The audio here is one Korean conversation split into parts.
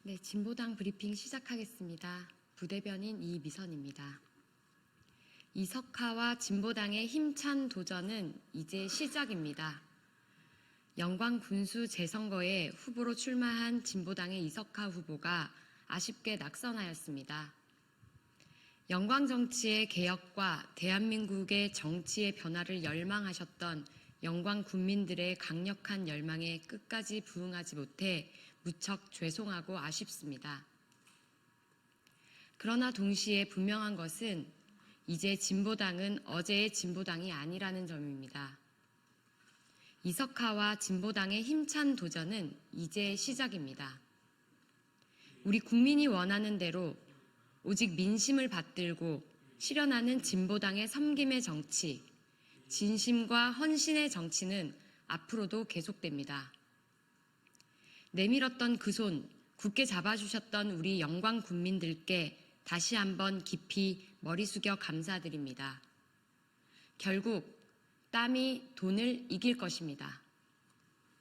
네, 진보당 브리핑 시작하겠습니다. 부대변인 이미선입니다. 이석하와 진보당의 힘찬 도전은 이제 시작입니다. 영광 군수 재선거에 후보로 출마한 진보당의 이석하 후보가 아쉽게 낙선하였습니다. 영광 정치의 개혁과 대한민국의 정치의 변화를 열망하셨던 영광 군민들의 강력한 열망에 끝까지 부응하지 못해 무척 죄송하고 아쉽습니다. 그러나 동시에 분명한 것은 이제 진보당은 어제의 진보당이 아니라는 점입니다. 이석하와 진보당의 힘찬 도전은 이제 시작입니다. 우리 국민이 원하는 대로 오직 민심을 받들고 실현하는 진보당의 섬김의 정치, 진심과 헌신의 정치는 앞으로도 계속됩니다. 내밀었던 그 손 굳게 잡아주셨던 우리 영광 국민들께 다시 한번 깊이 머리 숙여 감사드립니다. 결국 땀이 돈을 이길 것입니다.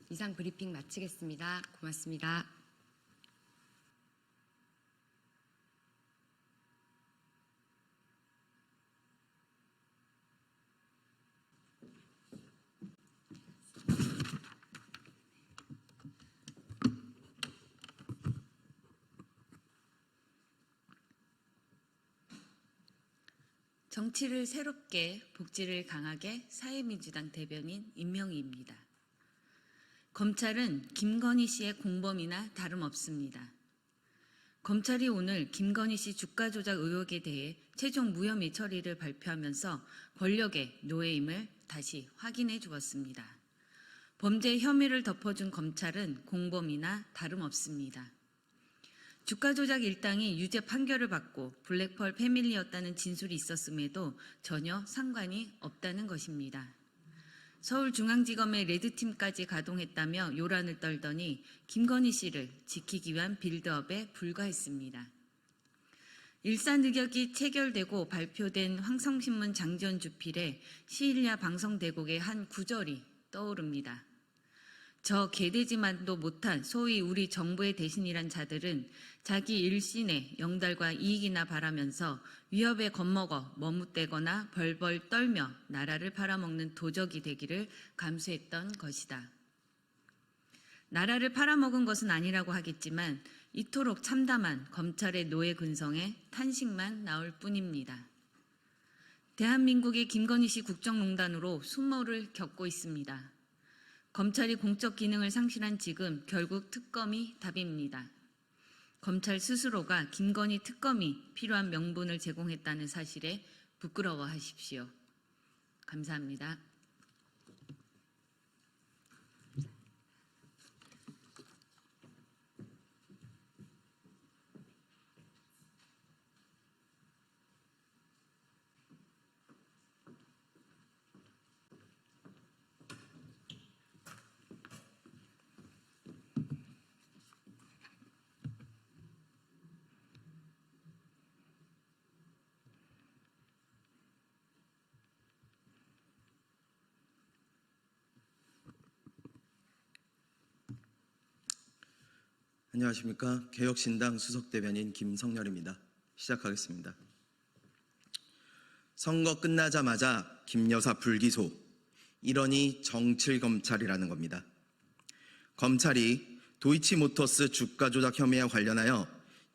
이상 브리핑 마치겠습니다. 고맙습니다. 정치를 새롭게, 복지를 강하게 사회민주당 대변인 임명희입니다. 검찰은 김건희 씨의 공범이나 다름없습니다. 검찰이 오늘 김건희 씨 주가 조작 의혹에 대해 최종 무혐의 처리를 발표하면서 권력의 노예임을 다시 확인해 주었습니다. 범죄 혐의를 덮어준 검찰은 공범이나 다름없습니다. 주가 조작 일당이 유죄 판결을 받고 블랙펄 패밀리였다는 진술이 있었음에도 전혀 상관이 없다는 것입니다. 서울중앙지검의 레드팀까지 가동했다며 요란을 떨더니 김건희 씨를 지키기 위한 빌드업에 불과했습니다. 일사늑약이 체결되고 발표된 황성신문 장지원 주필에 시일야 방송대국의 한 구절이 떠오릅니다. 저 개돼지만도 못한 소위 우리 정부의 대신이란 자들은 자기 일신의 영달과 이익이나 바라면서 위협에 겁먹어 머뭇대거나 벌벌 떨며 나라를 팔아먹는 도적이 되기를 감수했던 것이다. 나라를 팔아먹은 것은 아니라고 하겠지만 이토록 참담한 검찰의 노예 근성에 탄식만 나올 뿐입니다. 대한민국의 김건희 씨 국정농단으로 수모를 겪고 있습니다. 검찰이 공적 기능을 상실한 지금 결국 특검이 답입니다. 검찰 스스로가 김건희 특검이 필요한 명분을 제공했다는 사실에 부끄러워하십시오. 감사합니다. 안녕하십니까. 개혁신당 수석대변인 김성렬입니다. 시작하겠습니다. 선거 끝나자마자 김 여사 불기소, 이러니 정칠검찰이라는 겁니다. 검찰이 도이치모터스 주가 조작 혐의와 관련하여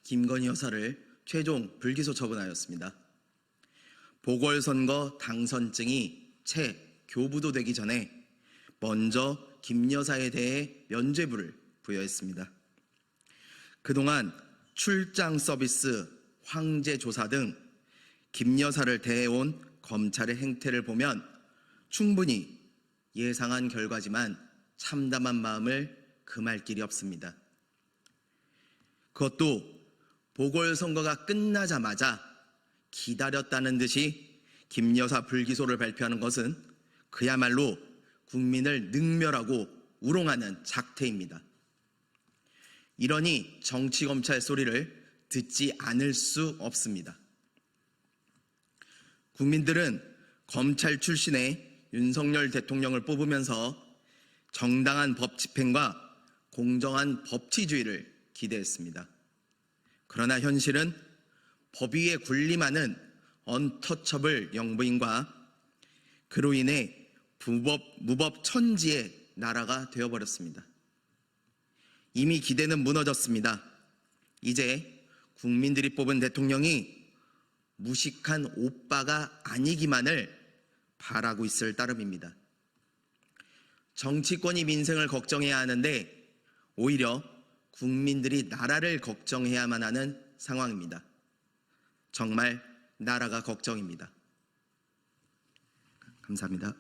김건희 여사를 최종 불기소 처분하였습니다. 보궐선거 당선증이 채 교부도 되기 전에 먼저 김 여사에 대해 면죄부를 부여했습니다. 그동안 출장 서비스, 황제 조사 등 김 여사를 대해온 검찰의 행태를 보면 충분히 예상한 결과지만 참담한 마음을 금할 길이 없습니다. 그것도 보궐선거가 끝나자마자 기다렸다는 듯이 김 여사 불기소를 발표하는 것은 그야말로 국민을 능멸하고 우롱하는 작태입니다. 이러니 정치검찰 소리를 듣지 않을 수 없습니다. 국민들은 검찰 출신의 윤석열 대통령을 뽑으면서 정당한 법 집행과 공정한 법치주의를 기대했습니다. 그러나 현실은 법 위에 군림하는 언터처블 영부인과 그로 인해 무법 천지의 나라가 되어버렸습니다. 이미 기대는 무너졌습니다. 이제 국민들이 뽑은 대통령이 무식한 오빠가 아니기만을 바라고 있을 따름입니다. 정치권이 민생을 걱정해야 하는데 오히려 국민들이 나라를 걱정해야만 하는 상황입니다. 정말 나라가 걱정입니다. 감사합니다.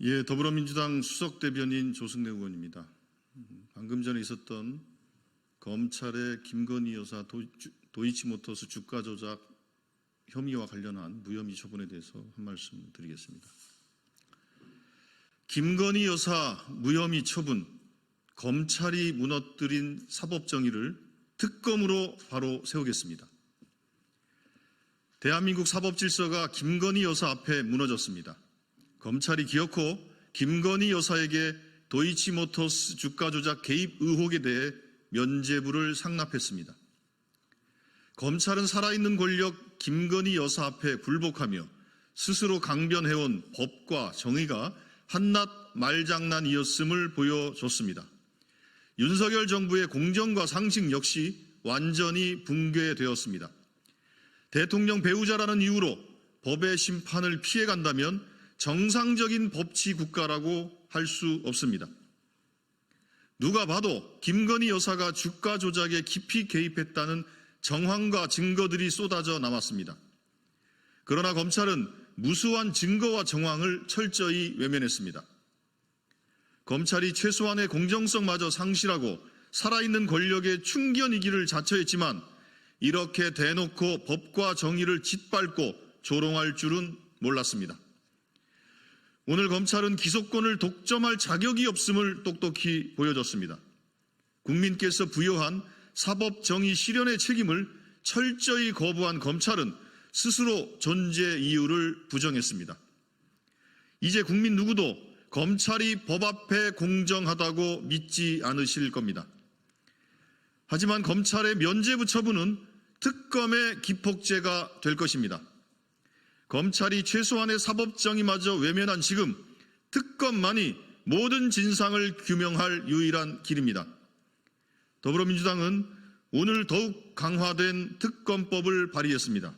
예, 더불어민주당 수석대변인 조승래 의원입니다. 방금 전에 있었던 검찰의 김건희 여사 도이치모터스 주가 조작 혐의와 관련한 무혐의 처분에 대해서 한 말씀 드리겠습니다. 김건희 여사 무혐의 처분, 검찰이 무너뜨린 사법정의를 특검으로 바로 세우겠습니다. 대한민국 사법질서가 김건희 여사 앞에 무너졌습니다. 검찰이 기어코 김건희 여사에게 도이치모터스 주가 조작 개입 의혹에 대해 면죄부를 상납했습니다. 검찰은 살아있는 권력 김건희 여사 앞에 굴복하며 스스로 강변해온 법과 정의가 한낱 말장난이었음을 보여줬습니다. 윤석열 정부의 공정과 상식 역시 완전히 붕괴되었습니다. 대통령 배우자라는 이유로 법의 심판을 피해간다면 정상적인 법치 국가라고 할 수 없습니다. 누가 봐도 김건희 여사가 주가 조작에 깊이 개입했다는 정황과 증거들이 쏟아져 나왔습니다. 그러나 검찰은 무수한 증거와 정황을 철저히 외면했습니다. 검찰이 최소한의 공정성마저 상실하고 살아있는 권력의 충견이기를 자처했지만 이렇게 대놓고 법과 정의를 짓밟고 조롱할 줄은 몰랐습니다. 오늘 검찰은 기소권을 독점할 자격이 없음을 똑똑히 보여줬습니다. 국민께서 부여한 사법정의 실현의 책임을 철저히 거부한 검찰은 스스로 존재 이유를 부정했습니다. 이제 국민 누구도 검찰이 법 앞에 공정하다고 믿지 않으실 겁니다. 하지만 검찰의 면죄부 처분은 특검의 기폭제가 될 것입니다. 검찰이 최소한의 사법정의마저 외면한 지금 특검만이 모든 진상을 규명할 유일한 길입니다. 더불어민주당은 오늘 더욱 강화된 특검법을 발의했습니다.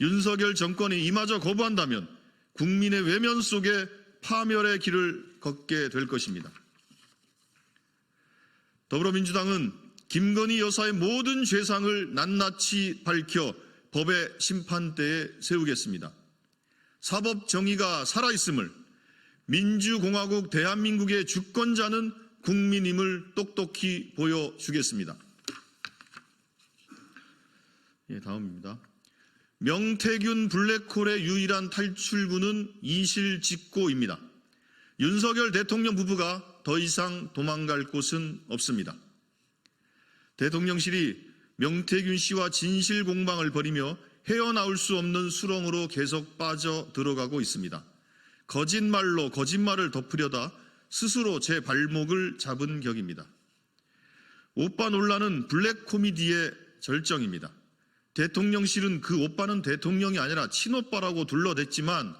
윤석열 정권이 이마저 거부한다면 국민의 외면 속에 파멸의 길을 걷게 될 것입니다. 더불어민주당은 김건희 여사의 모든 죄상을 낱낱이 밝혀 법의 심판대에 세우겠습니다. 사법 정의가 살아있음을, 민주공화국 대한민국의 주권자는 국민임을 똑똑히 보여주겠습니다. 다음입니다. 명태균 블랙홀의 유일한 탈출구는 이실직고입니다. 윤석열 대통령 부부가 더 이상 도망갈 곳은 없습니다. 대통령실이 명태균 씨와 진실 공방을 벌이며 헤어나올 수 없는 수렁으로 계속 빠져 들어가고 있습니다. 거짓말로 거짓말을 덮으려다 스스로 제 발목을 잡은 격입니다. 오빠 논란은 블랙 코미디의 절정입니다. 대통령실은 그 오빠는 대통령이 아니라 친오빠라고 둘러댔지만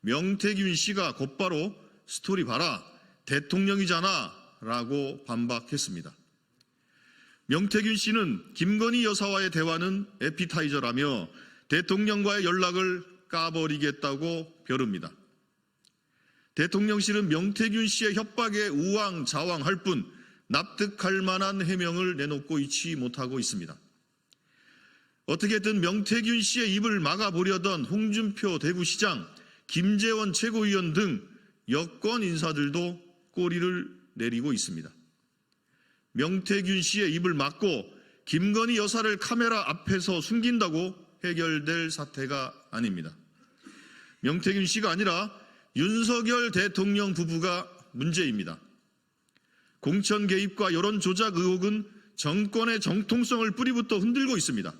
명태균 씨가 곧바로 스토리 봐라, 대통령이잖아 라고 반박했습니다. 명태균 씨는 김건희 여사와의 대화는 에피타이저라며 대통령과의 연락을 까버리겠다고 벼릅니다. 대통령실은 명태균 씨의 협박에 우왕좌왕할 뿐 납득할 만한 해명을 내놓고 있지 못하고 있습니다. 어떻게든 명태균 씨의 입을 막아보려던 홍준표 대구시장, 김재원 최고위원 등 여권 인사들도 꼬리를 내리고 있습니다. 명태균 씨의 입을 막고 김건희 여사를 카메라 앞에서 숨긴다고 해결될 사태가 아닙니다. 명태균 씨가 아니라 윤석열 대통령 부부가 문제입니다. 공천 개입과 여론 조작 의혹은 정권의 정통성을 뿌리부터 흔들고 있습니다.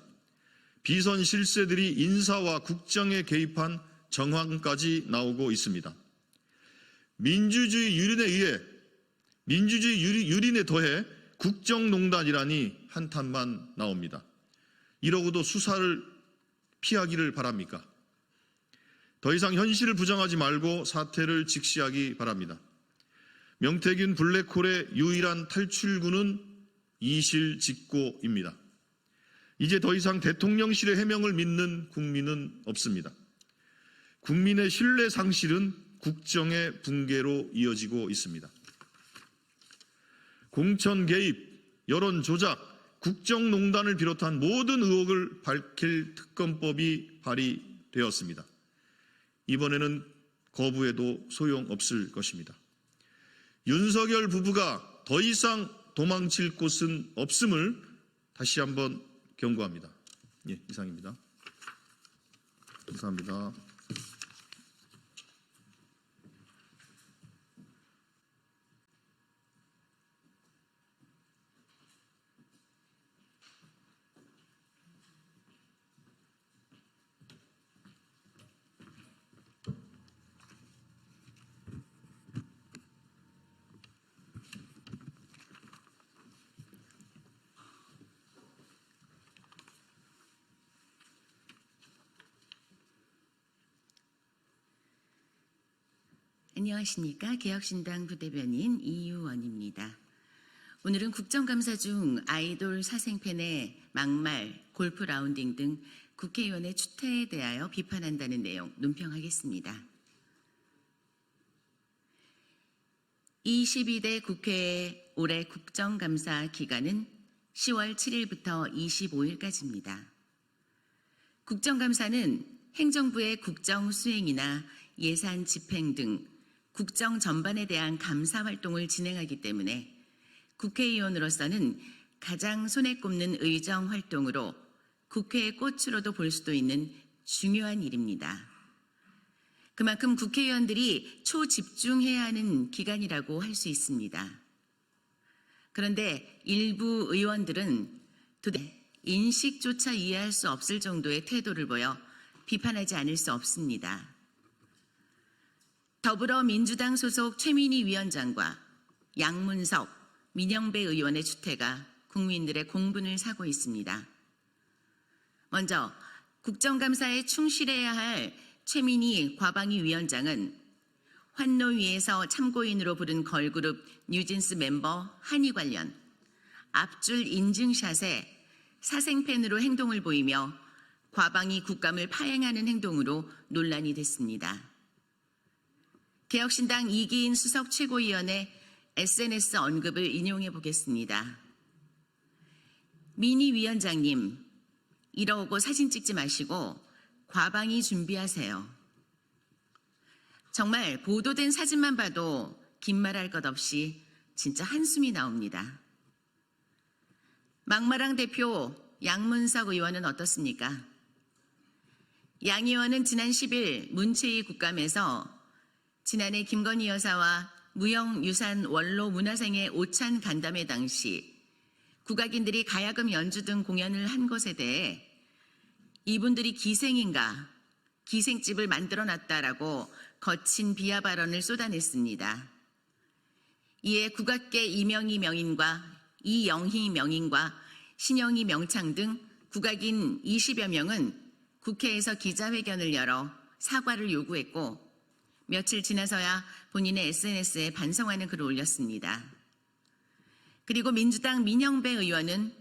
비선 실세들이 인사와 국정에 개입한 정황까지 나오고 있습니다. 민주주의 유린에 더해 국정농단이라니 한탄만 나옵니다. 이러고도 수사를 피하기를 바랍니까? 더 이상 현실을 부정하지 말고 사태를 직시하기 바랍니다. 명태균 블랙홀의 유일한 탈출구는 이실직고입니다. 이제 더 이상 대통령실의 해명을 믿는 국민은 없습니다. 국민의 신뢰 상실은 국정의 붕괴로 이어지고 있습니다. 공천 개입, 여론 조작, 국정농단을 비롯한 모든 의혹을 밝힐 특검법이 발의되었습니다. 이번에는 거부해도 소용없을 것입니다. 윤석열 부부가 더 이상 도망칠 곳은 없음을 다시 한번 경고합니다. 예, 이상입니다. 감사합니다. 안녕하십니까. 개혁신당 부대변인 이유원입니다. 오늘은 국정감사 중 아이돌 사생팬의 막말, 골프 라운딩 등 국회의원의 추태에 대하여 비판한다는 내용 논평하겠습니다. 22대 국회의 올해 국정감사 기간은 10월 7일부터 25일까지입니다. 국정감사는 행정부의 국정 수행이나 예산 집행 등 국정 전반에 대한 감사 활동을 진행하기 때문에 국회의원으로서는 가장 손에 꼽는 의정 활동으로 국회의 꽃으로도 볼 수도 있는 중요한 일입니다. 그만큼 국회의원들이 초집중해야 하는 기간이라고 할 수 있습니다. 그런데 일부 의원들은 도대체 인식조차 이해할 수 없을 정도의 태도를 보여 비판하지 않을 수 없습니다. 더불어민주당 소속 최민희 위원장과 양문석, 민영배 의원의 추태가 국민들의 공분을 사고 있습니다. 먼저 국정감사에 충실해야 할 최민희 과방위 위원장은 환노위에서 참고인으로 부른 걸그룹 뉴진스 멤버 한이 관련 앞줄 인증샷에 사생팬으로 행동을 보이며 과방위 국감을 파행하는 행동으로 논란이 됐습니다. 개혁신당 이기인 수석 최고위원의 SNS 언급을 인용해 보겠습니다. 민희 위원장님, 이러고 사진 찍지 마시고 과방위 준비하세요. 정말 보도된 사진만 봐도 긴 말할 것 없이 진짜 한숨이 나옵니다. 막마랑 대표 양문석 의원은 어떻습니까? 양 의원은 지난 10일 문체위 국감에서 지난해 김건희 여사와 무형유산 원로 문화생의 오찬 간담회 당시 국악인들이 가야금 연주 등 공연을 한 것에 대해 이분들이 기생인가, 기생집을 만들어놨다라고 거친 비하 발언을 쏟아냈습니다. 이에 국악계 이명희 명인과 이영희 명인과 신영희 명창 등 국악인 20여 명은 국회에서 기자회견을 열어 사과를 요구했고 며칠 지나서야 본인의 SNS에 반성하는 글을 올렸습니다. 그리고 민주당 민영배 의원은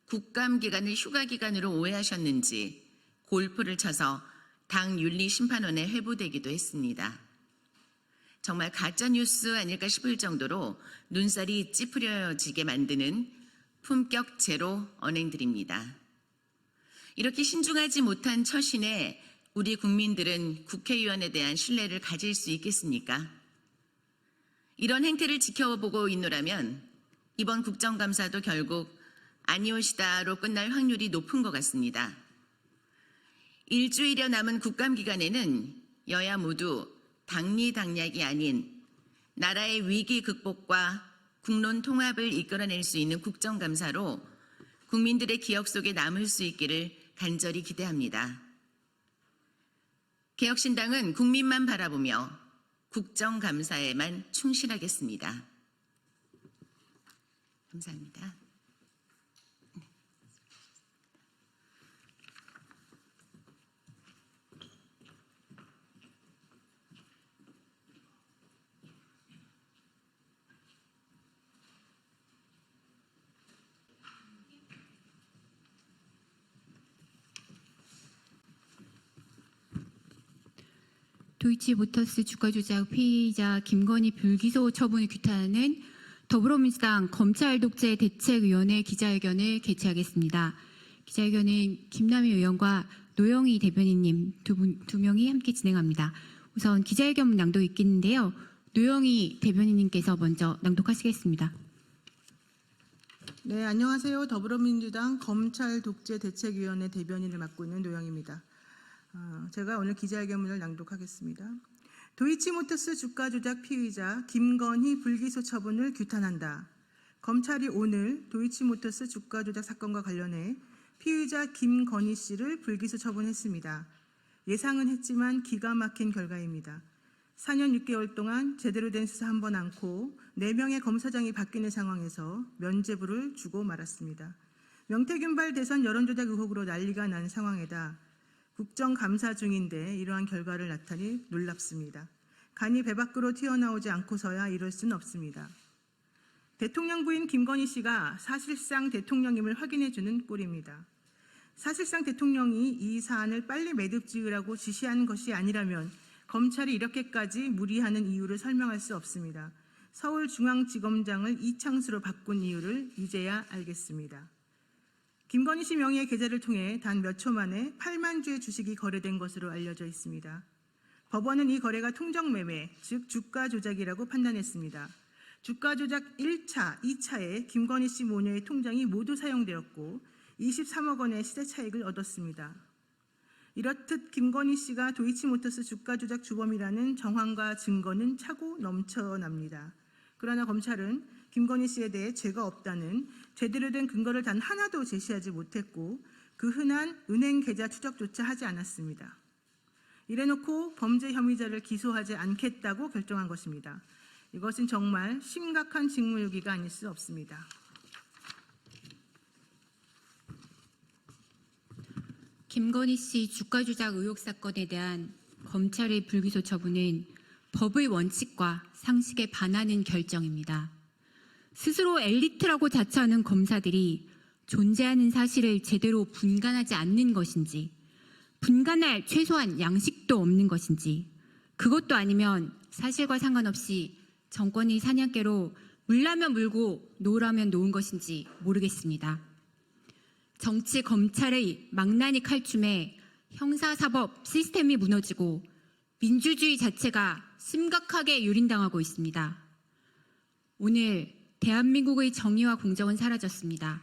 국감 기간을 휴가 기간으로 오해하셨는지 골프를 쳐서 당 윤리심판원에 회부되기도 했습니다. 정말 가짜뉴스 아닐까 싶을 정도로 눈살이 찌푸려지게 만드는 품격 제로 언행들입니다. 이렇게 신중하지 못한 처신에 우리 국민들은 국회의원에 대한 신뢰를 가질 수 있겠습니까? 이런 행태를 지켜보고 있노라면 이번 국정감사도 결국 아니오시다로 끝날 확률이 높은 것 같습니다. 일주일여 남은 국감 기간에는 여야 모두 당리당략이 아닌 나라의 위기 극복과 국론 통합을 이끌어낼 수 있는 국정감사로 국민들의 기억 속에 남을 수 있기를 간절히 기대합니다. 개혁신당은 국민만 바라보며 국정감사에만 충실하겠습니다. 감사합니다. 도이치모터스 주가 조작 피의자 김건희 불기소 처분을 규탄하는 더불어민주당 검찰 독재 대책위원회 기자회견을 개최하겠습니다. 기자회견은 김남희 의원과 노영희 대변인님 두 명이 함께 진행합니다. 우선 기자회견 낭독 있겠는데요. 노영희 대변인님께서 먼저 낭독하시겠습니다. 네, 안녕하세요. 더불어민주당 검찰 독재 대책위원회 대변인을 맡고 있는 노영입니다. 제가 오늘 기자회견문을 낭독하겠습니다. 도이치모터스 주가 조작 피의자 김건희 불기소 처분을 규탄한다. 검찰이 오늘 도이치모터스 주가 조작 사건과 관련해 피의자 김건희 씨를 불기소 처분했습니다. 예상은 했지만 기가 막힌 결과입니다. 4년 6개월 동안 제대로 된 수사 한 번 않고 4명의 검사장이 바뀌는 상황에서 면죄부를 주고 말았습니다. 명태균발 대선 여론조작 의혹으로 난리가 난 상황에다 국정감사 중인데 이러한 결과를 나타니 놀랍습니다. 간이 배 밖으로 튀어나오지 않고서야 이럴 수는 없습니다. 대통령 부인 김건희 씨가 사실상 대통령임을 확인해주는 꼴입니다. 사실상 대통령이 이 사안을 빨리 매듭 지으라고 지시한 것이 아니라면 검찰이 이렇게까지 무리하는 이유를 설명할 수 없습니다. 서울중앙지검장을 이창수로 바꾼 이유를 이제야 알겠습니다. 김건희 씨 명의의 계좌를 통해 단 몇 초 만에 8만 주의 주식이 거래된 것으로 알려져 있습니다. 법원은 이 거래가 통정매매, 즉 주가 조작이라고 판단했습니다. 주가 조작 1차, 2차에 김건희 씨 모녀의 통장이 모두 사용되었고 23억 원의 시세 차익을 얻었습니다. 이렇듯 김건희 씨가 도이치모터스 주가 조작 주범이라는 정황과 증거는 차고 넘쳐납니다. 그러나 검찰은 김건희 씨에 대해 죄가 없다는 제대로 된 근거를 단 하나도 제시하지 못했고 그 흔한 은행 계좌 추적조차 하지 않았습니다. 이래놓고 범죄 혐의자를 기소하지 않겠다고 결정한 것입니다. 이것은 정말 심각한 직무유기가 아닐 수 없습니다. 김건희 씨 주가 조작 의혹 사건에 대한 검찰의 불기소 처분은 법의 원칙과 상식에 반하는 결정입니다. 스스로 엘리트라고 자처하는 검사들이 존재하는 사실을 제대로 분간하지 않는 것인지, 분간할 최소한 양식도 없는 것인지, 그것도 아니면 사실과 상관없이 정권이 사냥개로 물라면 물고 놓으라면 놓은 것인지 모르겠습니다. 정치 검찰의 망나니 칼춤에 형사사법 시스템이 무너지고 민주주의 자체가 심각하게 유린당하고 있습니다. 오늘 대한민국의 정의와 공정은 사라졌습니다.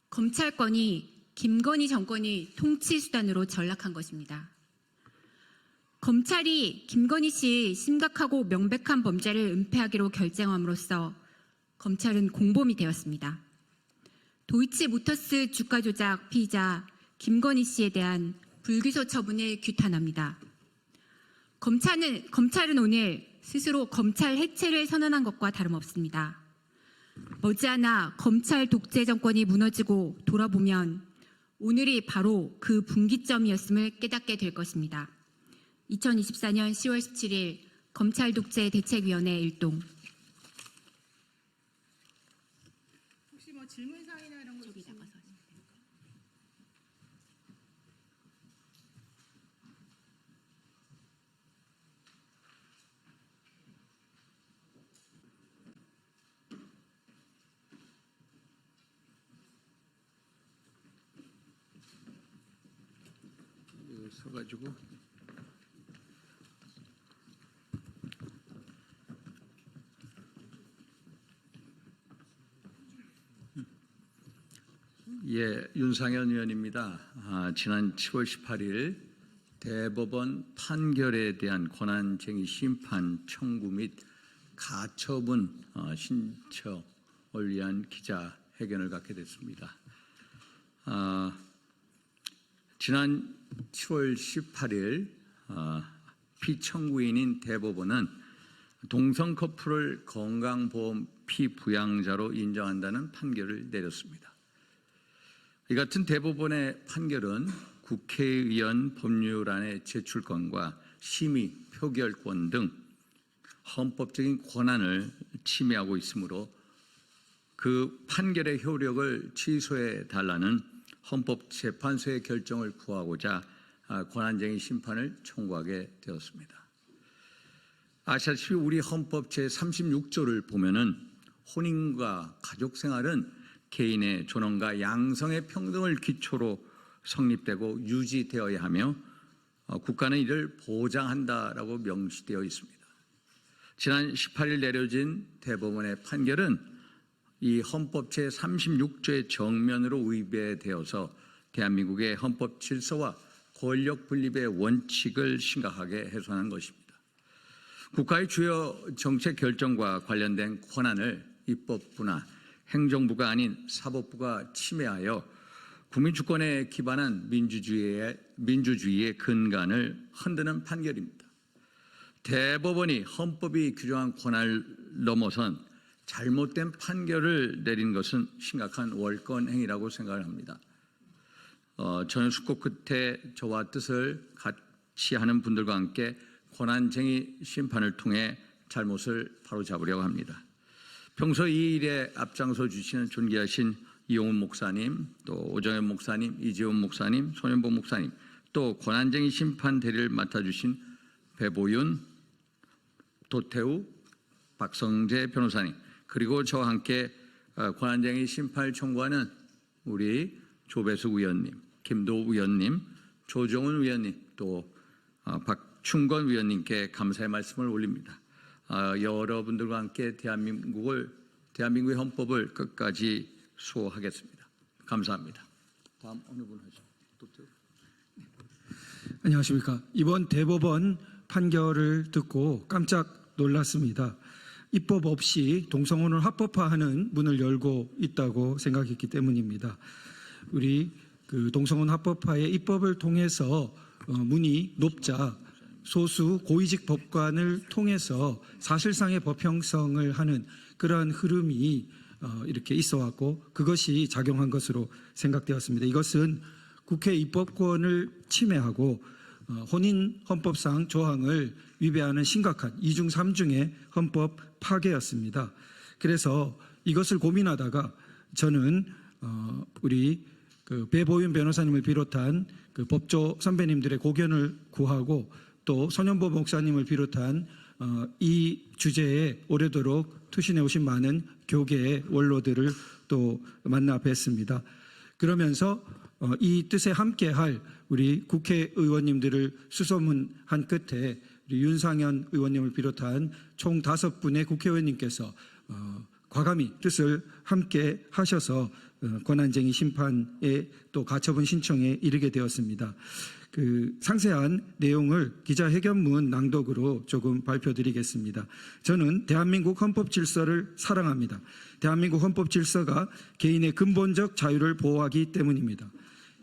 검찰권이 김건희 정권의 통치 수단으로 전락한 것입니다. 검찰이 김건희 씨의 심각하고 명백한 범죄를 은폐하기로 결정함으로써 검찰은 공범이 되었습니다. 도이치모터스 주가 조작 피의자 김건희 씨에 대한 불기소 처분을 규탄합니다. 검찰은 오늘 스스로 검찰 해체를 선언한 것과 다름없습니다. 머지않아 검찰 독재 정권이 무너지고 돌아보면 오늘이 바로 그 분기점이었음을 깨닫게 될 것입니다. 2024년 10월 17일 검찰 독재 대책위원회 일동. 혹시 뭐 질문사항이나 이런 거 있으면 서가지고 예, 윤상현 의원입니다. 지난 7월 18일 대법원 판결에 대한 권한쟁의 심판 청구 및 가처분 신청을 위한 기자회견을 갖게 됐습니다. 지난 7월 18일 피청구인인 대법원은 동성 커플을 건강보험 피부양자로 인정한다는 판결을 내렸습니다. 이 같은 대법원의 판결은 국회의원 법률안의 제출권과 심의, 표결권 등 헌법적인 권한을 침해하고 있으므로 그 판결의 효력을 취소해 달라는 헌법재판소의 결정을 구하고자 권한쟁의 심판을 청구하게 되었습니다. 아시다시피 우리 헌법 제36조를 보면은 혼인과 가족생활은 개인의 존엄과 양성의 평등을 기초로 성립되고 유지되어야 하며 국가는 이를 보장한다라고 명시되어 있습니다. 지난 18일 내려진 대법원의 판결은 이 헌법 제36조의 정면으로 위배되어서 대한민국의 헌법 질서와 권력 분립의 원칙을 심각하게 훼손한 것입니다. 국가의 주요 정책 결정과 관련된 권한을 입법부나 행정부가 아닌 사법부가 침해하여 국민주권에 기반한 민주주의의 근간을 흔드는 판결입니다. 대법원이 헌법이 규정한 권한을 넘어선 잘못된 판결을 내린 것은 심각한 월권 행위라고 생각을 합니다. 저는 숙고 끝에 저와 뜻을 같이 하는 분들과 함께 권한쟁의 심판을 통해 잘못을 바로잡으려고 합니다. 평소 이 일에 앞장서 주시는 존귀하신 이용훈 목사님, 또 오정현 목사님, 이재훈 목사님, 손현보 목사님, 또 권한쟁의 심판 대리를 맡아주신 배보윤, 도태우, 박성재 변호사님, 그리고 저와 함께 권한쟁의 심판을 청구하는 우리 조배숙 의원님, 김도우 의원님, 조정훈 의원님, 또 박충건 의원님께 감사의 말씀을 올립니다. 여러분들과 함께 대한민국의 헌법을 끝까지 수호하겠습니다. 감사합니다. 다음 어느 분 하시죠? 안녕하십니까. 이번 대법원 판결을 듣고 깜짝 놀랐습니다. 입법 없이 동성혼을 합법화하는 문을 열고 있다고 생각했기 때문입니다. 우리 동성혼 합법화의 입법을 통해서 문이 높자 소수 고위직 법관을 통해서 사실상의 법 형성을 하는 그러한 흐름이 이렇게 있어 왔고 그것이 작용한 것으로 생각되었습니다. 이것은 국회 입법권을 침해하고 혼인 헌법상 조항을 위배하는 심각한 2중 3중의 헌법 파괴였습니다. 그래서 이것을 고민하다가 저는 우리 배보윤 변호사님을 비롯한 법조 선배님들의 고견을 구하고 또 손현보 목사님을 비롯한 이 주제에 오래도록 투신해 오신 많은 교계의 원로들을 또 만나 뵀습니다. 그러면서 이 뜻에 함께할 우리 국회의원님들을 수소문한 끝에 우리 윤상현 의원님을 비롯한 총 5분의 국회의원님께서 과감히 뜻을 함께 하셔서 권한쟁의 심판에 또 가처분 신청에 이르게 되었습니다. 상세한 내용을 기자회견문 낭독으로 조금 발표드리겠습니다. 저는 대한민국 헌법 질서를 사랑합니다. 대한민국 헌법 질서가 개인의 근본적 자유를 보호하기 때문입니다.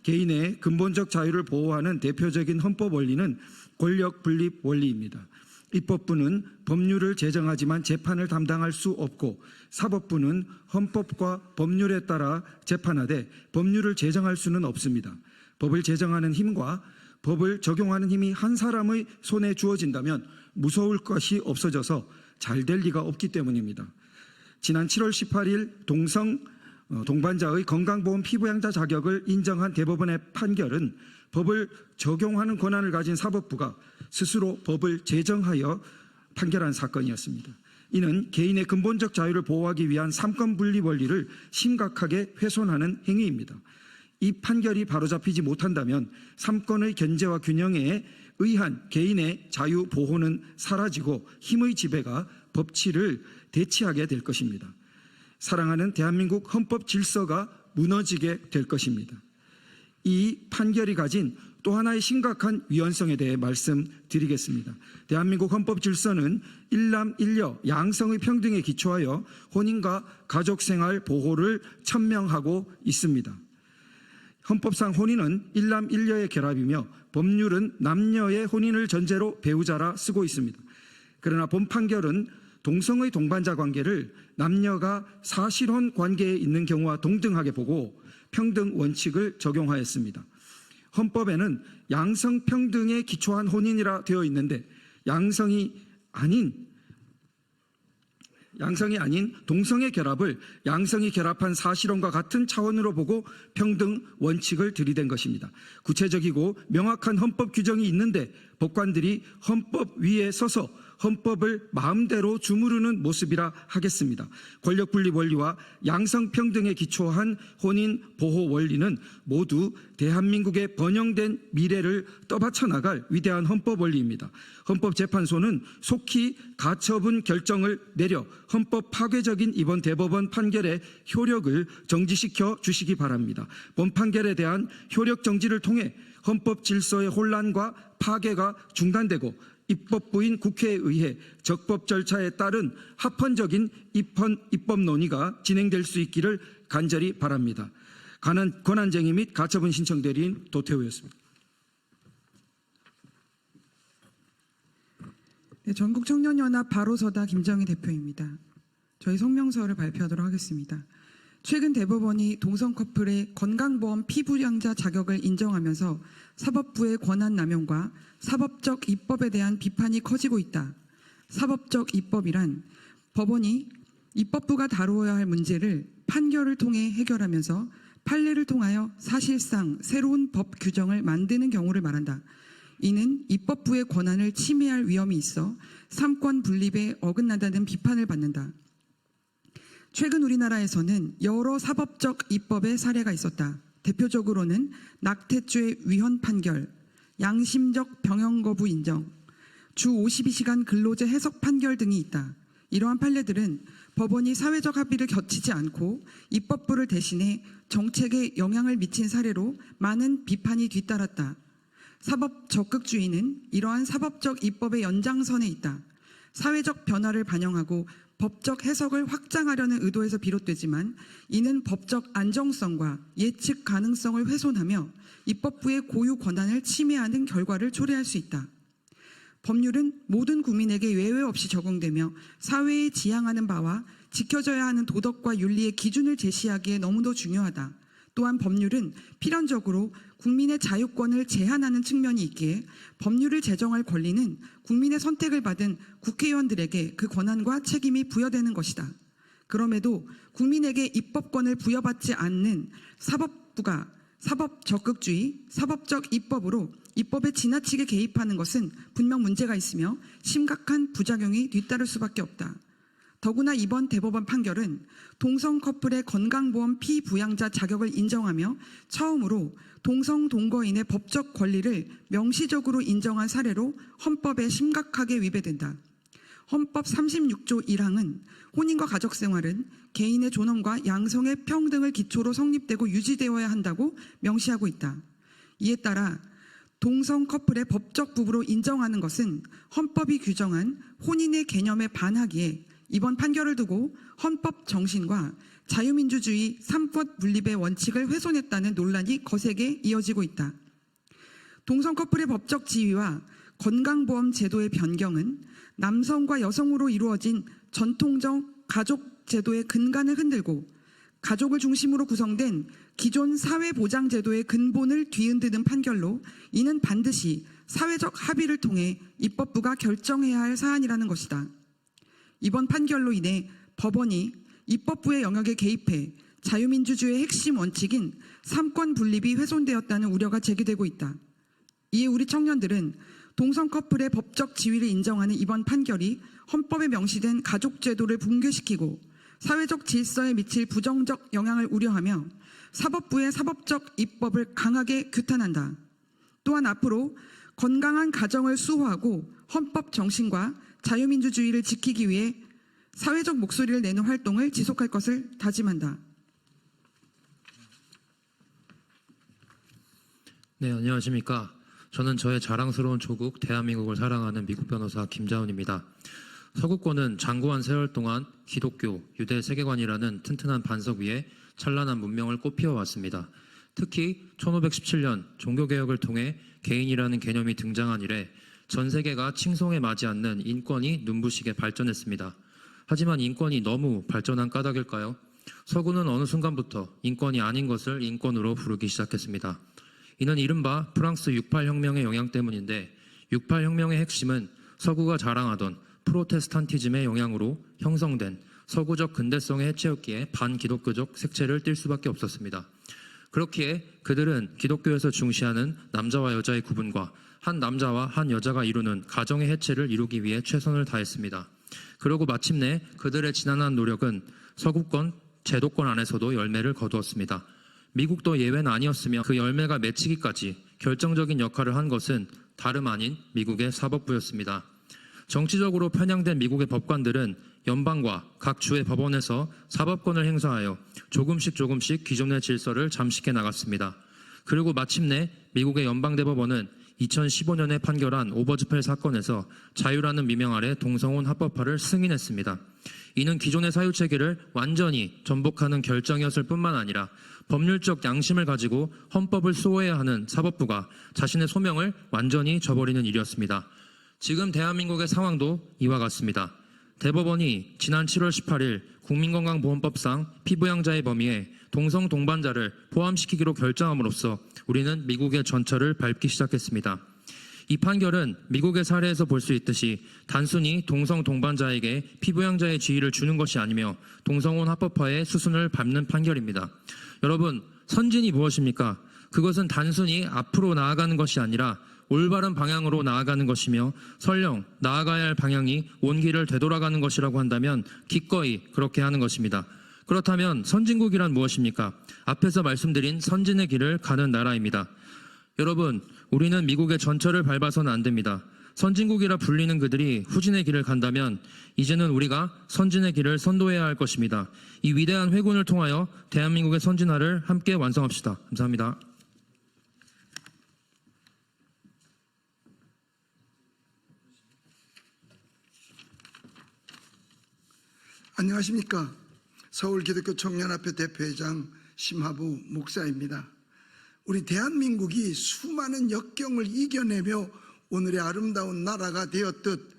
개인의 근본적 자유를 보호하는 대표적인 헌법 원리는 권력 분립 원리입니다. 입법부는 법률을 제정하지만 재판을 담당할 수 없고 사법부는 헌법과 법률에 따라 재판하되 법률을 제정할 수는 없습니다. 법을 제정하는 힘과 법을 적용하는 힘이 한 사람의 손에 주어진다면 무서울 것이 없어져서 잘 될 리가 없기 때문입니다. 지난 7월 18일 동반자의 건강보험 피부양자 자격을 인정한 대법원의 판결은 법을 적용하는 권한을 가진 사법부가 스스로 법을 제정하여 판결한 사건이었습니다. 이는 개인의 근본적 자유를 보호하기 위한 삼권 분립 원리를 심각하게 훼손하는 행위입니다. 이 판결이 바로잡히지 못한다면 삼권의 견제와 균형에 의한 개인의 자유 보호는 사라지고 힘의 지배가 법치를 대치하게 될 것입니다. 사랑하는 대한민국 헌법 질서가 무너지게 될 것입니다. 이 판결이 가진 또 하나의 심각한 위헌성에 대해 말씀드리겠습니다. 대한민국 헌법 질서는 일남 일녀 양성의 평등에 기초하여 혼인과 가족생활 보호를 천명하고 있습니다. 헌법상 혼인은 일남 일녀의 결합이며 법률은 남녀의 혼인을 전제로 배우자라 쓰고 있습니다. 그러나 본 판결은 동성의 동반자 관계를 남녀가 사실혼 관계에 있는 경우와 동등하게 보고 평등 원칙을 적용하였습니다. 헌법에는 양성평등에 기초한 혼인이라 되어 있는데 양성이 아닌 동성의 결합을 양성이 결합한 사실혼과 같은 차원으로 보고 평등 원칙을 들이댄 것입니다. 구체적이고 명확한 헌법 규정이 있는데 법관들이 헌법 위에 서서 헌법을 마음대로 주무르는 모습이라 하겠습니다. 권력분리 원리와 양성평등에 기초한 혼인 보호 원리는 모두 대한민국의 번영된 미래를 떠받쳐 나갈 위대한 헌법 원리입니다. 헌법재판소는 속히 가처분 결정을 내려 헌법 파괴적인 이번 대법원 판결의 효력을 정지시켜 주시기 바랍니다. 본 판결에 대한 효력 정지를 통해 헌법 질서의 혼란과 파괴가 중단되고 입법부인 국회에 의해 적법 절차에 따른 합헌적인 입법 논의가 진행될 수 있기를 간절히 바랍니다. 권한쟁의 및 가처분 신청 대리인 도태우였습니다. 네, 전국청년연합 바로서다 김정희 대표입니다. 저희 성명서를 발표하도록 하겠습니다. 최근 대법원이 동성 커플의 건강보험 피부양자 자격을 인정하면서 사법부의 권한 남용과 사법적 입법에 대한 비판이 커지고 있다. 사법적 입법이란 법원이 입법부가 다루어야 할 문제를 판결을 통해 해결하면서 판례를 통하여 사실상 새로운 법 규정을 만드는 경우를 말한다. 이는 입법부의 권한을 침해할 위험이 있어 삼권 분립에 어긋난다는 비판을 받는다. 최근 우리나라에서는 여러 사법적 입법의 사례가 있었다. 대표적으로는 낙태죄 위헌 판결, 양심적 병형 거부 인정, 주 52시간 근로제 해석 판결 등이 있다. 이러한 판례들은 법원이 사회적 합의를 거치지 않고 입법부를 대신해 정책에 영향을 미친 사례로 많은 비판이 뒤따랐다. 사법 적극주의는 이러한 사법적 입법의 연장선에 있다. 사회적 변화를 반영하고 법적 해석을 확장하려는 의도에서 비롯되지만 이는 법적 안정성과 예측 가능성을 훼손하며 입법부의 고유 권한을 침해하는 결과를 초래할 수 있다. 법률은 모든 국민에게 예외 없이 적용되며 사회에 지향하는 바와 지켜져야 하는 도덕과 윤리의 기준을 제시하기에 너무도 중요하다. 또한 법률은 필연적으로 국민의 자유권을 제한하는 측면이 있기에 법률을 제정할 권리는 국민의 선택을 받은 국회의원들에게 그 권한과 책임이 부여되는 것이다. 그럼에도 국민에게 입법권을 부여받지 않는 사법부가 사법 적극주의, 사법적 입법으로 입법에 지나치게 개입하는 것은 분명 문제가 있으며 심각한 부작용이 뒤따를 수밖에 없다. 더구나 이번 대법원 판결은 동성 커플의 건강보험 피부양자 자격을 인정하며 처음으로 동성 동거인의 법적 권리를 명시적으로 인정한 사례로 헌법에 심각하게 위배된다. 헌법 36조 1항은 혼인과 가족생활은 개인의 존엄과 양성의 평등을 기초로 성립되고 유지되어야 한다고 명시하고 있다. 이에 따라 동성 커플의 법적 부부로 인정하는 것은 헌법이 규정한 혼인의 개념에 반하기에 이번 판결을 두고 헌법 정신과 자유민주주의 삼권 분립의 원칙을 훼손했다는 논란이 거세게 이어지고 있다. 동성 커플의 법적 지위와 건강보험 제도의 변경은 남성과 여성으로 이루어진 전통적 가족 제도의 근간을 흔들고 가족을 중심으로 구성된 기존 사회보장제도의 근본을 뒤흔드는 판결로 이는 반드시 사회적 합의를 통해 입법부가 결정해야 할 사안이라는 것이다. 이번 판결로 인해 법원이 입법부의 영역에 개입해 자유민주주의의 핵심 원칙인 삼권 분립이 훼손되었다는 우려가 제기되고 있다. 이에 우리 청년들은 동성 커플의 법적 지위를 인정하는 이번 판결이 헌법에 명시된 가족제도를 붕괴시키고 사회적 질서에 미칠 부정적 영향을 우려하며 사법부의 사법적 입법을 강하게 규탄한다. 또한 앞으로 건강한 가정을 수호하고 헌법 정신과 자유민주주의를 지키기 위해 사회적 목소리를 내는 활동을 지속할 것을 다짐한다. 네, 안녕하십니까. 저는 저의 자랑스러운 조국 대한민국을 사랑하는 미국 변호사 김자훈입니다. 서구권은 장구한 세월 동안 기독교, 유대 세계관이라는 튼튼한 반석 위에 찬란한 문명을 꽃피워왔습니다. 특히 1517년 종교개혁을 통해 개인이라는 개념이 등장한 이래 전 세계가 칭송에 맞지 않는 인권이 눈부시게 발전했습니다. 하지만 인권이 너무 발전한 까닭일까요? 서구는 어느 순간부터 인권이 아닌 것을 인권으로 부르기 시작했습니다. 이는 이른바 프랑스 68혁명의 영향 때문인데 68혁명의 핵심은 서구가 자랑하던 프로테스탄티즘의 영향으로 형성된 서구적 근대성의 해체였기에 반기독교적 색채를 띨 수밖에 없었습니다. 그렇기에 그들은 기독교에서 중시하는 남자와 여자의 구분과 한 남자와 한 여자가 이루는 가정의 해체를 이루기 위해 최선을 다했습니다. 그러고 마침내 그들의 지난한 노력은 서구권, 제도권 안에서도 열매를 거두었습니다. 미국도 예외는 아니었으며 그 열매가 맺히기까지 결정적인 역할을 한 것은 다름 아닌 미국의 사법부였습니다. 정치적으로 편향된 미국의 법관들은 연방과 각 주의 법원에서 사법권을 행사하여 조금씩 기존의 질서를 잠식해 나갔습니다. 그리고 마침내 미국의 연방대법원은 2015년에 판결한 오버즈펠 사건에서 자유라는 미명 아래 동성혼 합법화를 승인했습니다. 이는 기존의 사유체계를 완전히 전복하는 결정이었을 뿐만 아니라 법률적 양심을 가지고 헌법을 수호해야 하는 사법부가 자신의 소명을 완전히 저버리는 일이었습니다. 지금 대한민국의 상황도 이와 같습니다. 대법원이 지난 7월 18일 국민건강보험법상 피부양자의 범위에 동성 동반자를 포함시키기로 결정함으로써 우리는 미국의 전철을 밟기 시작했습니다. 이 판결은 미국의 사례에서 볼 수 있듯이 단순히 동성 동반자에게 피부양자의 지위를 주는 것이 아니며 동성혼 합법화의 수순을 밟는 판결입니다. 여러분, 선진이 무엇입니까? 그것은 단순히 앞으로 나아가는 것이 아니라 올바른 방향으로 나아가는 것이며 설령 나아가야 할 방향이 온 길을 되돌아가는 것이라고 한다면 기꺼이 그렇게 하는 것입니다. 그렇다면 선진국이란 무엇입니까? 앞에서 말씀드린 선진의 길을 가는 나라입니다. 여러분, 우리는 미국의 전철을 밟아서는 안 됩니다. 선진국이라 불리는 그들이 후진의 길을 간다면 이제는 우리가 선진의 길을 선도해야 할 것입니다. 이 위대한 회군을 통하여 대한민국의 선진화를 함께 완성합시다. 감사합니다. 안녕하십니까. 서울기독교청년합회 대표회장 심하부 목사입니다. 우리 대한민국이 수많은 역경을 이겨내며 오늘의 아름다운 나라가 되었듯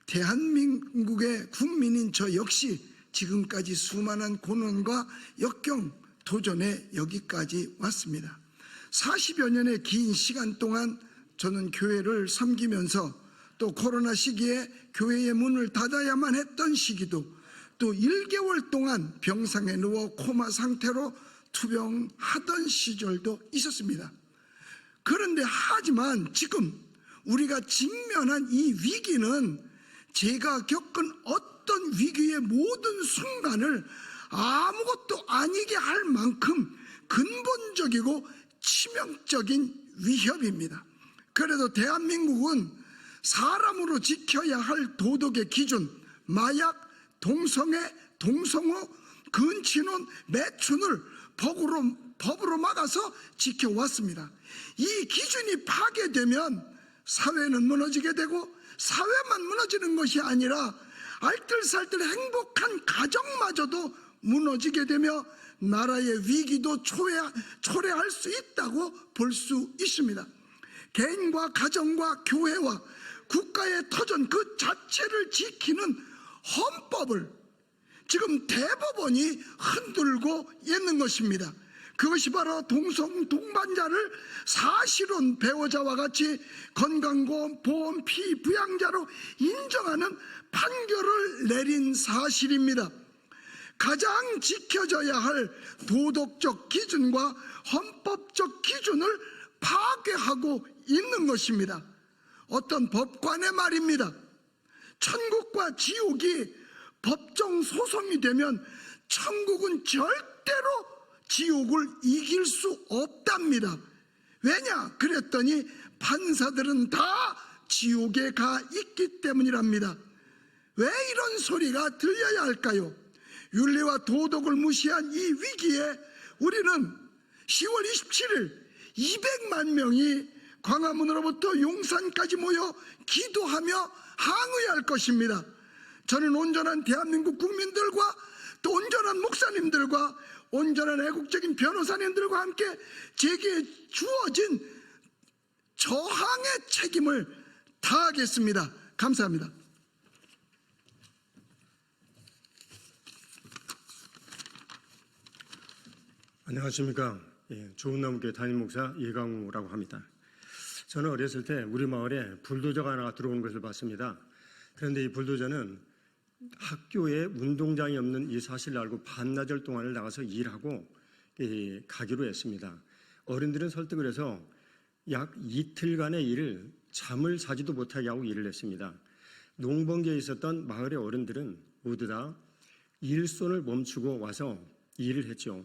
대한민국의 국민인 저 역시 지금까지 수많은 고난과 역경, 도전에 여기까지 왔습니다. 40여 년의 긴 시간 동안 저는 교회를 섬기면서 또 코로나 시기에 교회의 문을 닫아야만 했던 시기도 또 1개월 동안 병상에 누워 코마 상태로 투병하던 시절도 있었습니다. 그런데 하지만 지금 우리가 직면한 이 위기는 제가 겪은 어떤 위기의 모든 순간을 아무것도 아니게 할 만큼 근본적이고 치명적인 위협입니다. 그래도 대한민국은 사람으로 지켜야 할 도덕의 기준, 마약, 동성애, 동성호, 근친혼, 매춘을 법으로 막아서 지켜왔습니다. 이 기준이 파괴되면 사회는 무너지게 되고 사회만 무너지는 것이 아니라 알뜰살뜰 행복한 가정마저도 무너지게 되며 나라의 위기도 초래할 수 있다고 볼 수 있습니다. 개인과 가정과 교회와 국가의 터전 그 자체를 지키는 헌법을 지금 대법원이 흔들고 있는 것입니다. 그것이 바로 동성 동반자를 사실혼 배우자와 같이 건강보험 피부양자로 인정하는 판결을 내린 사실입니다. 가장 지켜져야 할 도덕적 기준과 헌법적 기준을 파괴하고 있는 것입니다. 어떤 법관의 말입니다. 천국과 지옥이 법정 소송이 되면 천국은 절대로 지옥을 이길 수 없답니다. 왜냐? 그랬더니 판사들은 다 지옥에 가 있기 때문이랍니다. 왜 이런 소리가 들려야 할까요? 윤리와 도덕을 무시한 이 위기에 우리는 10월 27일 200만 명이 광화문으로부터 용산까지 모여 기도하며 항의할 것입니다. 저는 온전한 대한민국 국민들과 또 온전한 목사님들과 온전한 애국적인 변호사님들과 함께 제게 주어진 저항의 책임을 다하겠습니다. 감사합니다. 안녕하십니까. 좋은나무교회 담임목사 이강우라고 합니다. 저는 어렸을 때 우리 마을에 불도저가 하나 들어오는 것을 봤습니다. 그런데 이 불도저는 학교에 운동장이 없는 이 사실을 알고 반나절 동안을 나가서 일하고 가기로 했습니다. 어른들은 설득을 해서 약 이틀간의 일을 잠을 자지도 못하게 하고 일을 했습니다. 농번기에 있었던 마을의 어른들은 모두 다 일손을 멈추고 와서 일을 했죠.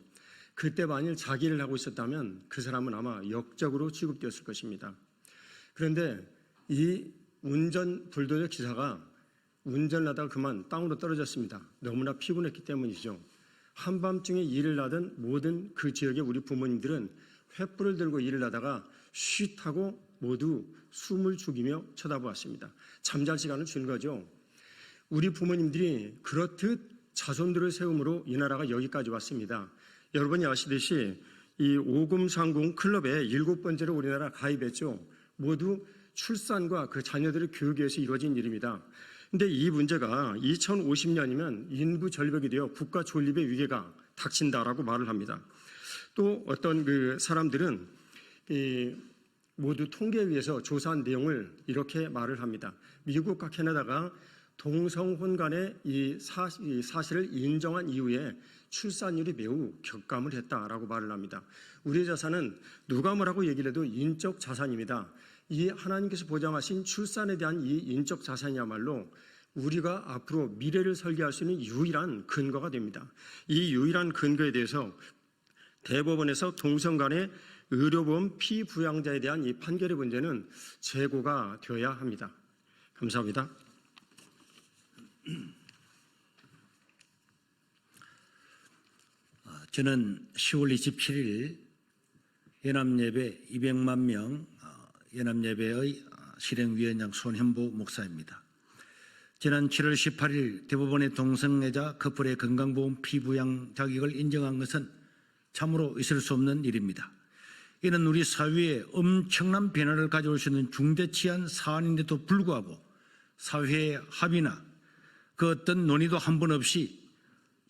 그때 만일 자기 일을 하고 있었다면 그 사람은 아마 역적으로 취급되었을 것입니다. 그런데 이 운전 불도저 기사가 운전을 하다가 그만 땅으로 떨어졌습니다. 너무나 피곤했기 때문이죠. 한밤중에 일을 하던 모든 그 지역의 우리 부모님들은 횃불을 들고 일을 하다가 쉿 하고 모두 숨을 죽이며 쳐다보았습니다. 잠잘 시간을 준 거죠. 우리 부모님들이 그렇듯 자손들을 세움으로 이 나라가 여기까지 왔습니다. 여러분이 아시듯이 이 오금상공 클럽에 7번째로 우리나라 가입했죠. 모두 출산과 그 자녀들의 교육에 의해서 이루어진 일입니다. 근데 이 문제가 2050년이면 인구 절벽이 되어 국가 존립의 위기가 닥친다라고 말을 합니다. 또 어떤 그 사람들은 모두 통계에 의해서 조사한 내용을 이렇게 말을 합니다. 미국과 캐나다가 동성혼 간의 이 사실을 인정한 이후에 출산율이 매우 격감을 했다라고 말을 합니다. 우리의 자산은 누가 뭐라고 얘기를 해도 인적 자산입니다. 이 하나님께서 보장하신 출산에 대한 이 인적 자산이야말로 우리가 앞으로 미래를 설계할 수 있는 유일한 근거가 됩니다. 이 유일한 근거에 대해서 대법원에서 동성 간의 의료보험 피부양자에 대한 이 판결의 문제는 재고가 되어야 합니다. 감사합니다. 저는 10월 27일 연합예배 200만 명 연합예배의 실행위원장 손현보 목사입니다. 지난 7월 18일 대법원의 동성애자 커플의 건강보험 피부양 자격을 인정한 것은 참으로 있을 수 없는 일입니다. 이는 우리 사회에 엄청난 변화를 가져올 수 있는 중대치한 사안인데도 불구하고 사회의 합의나 그 어떤 논의도 한 번 없이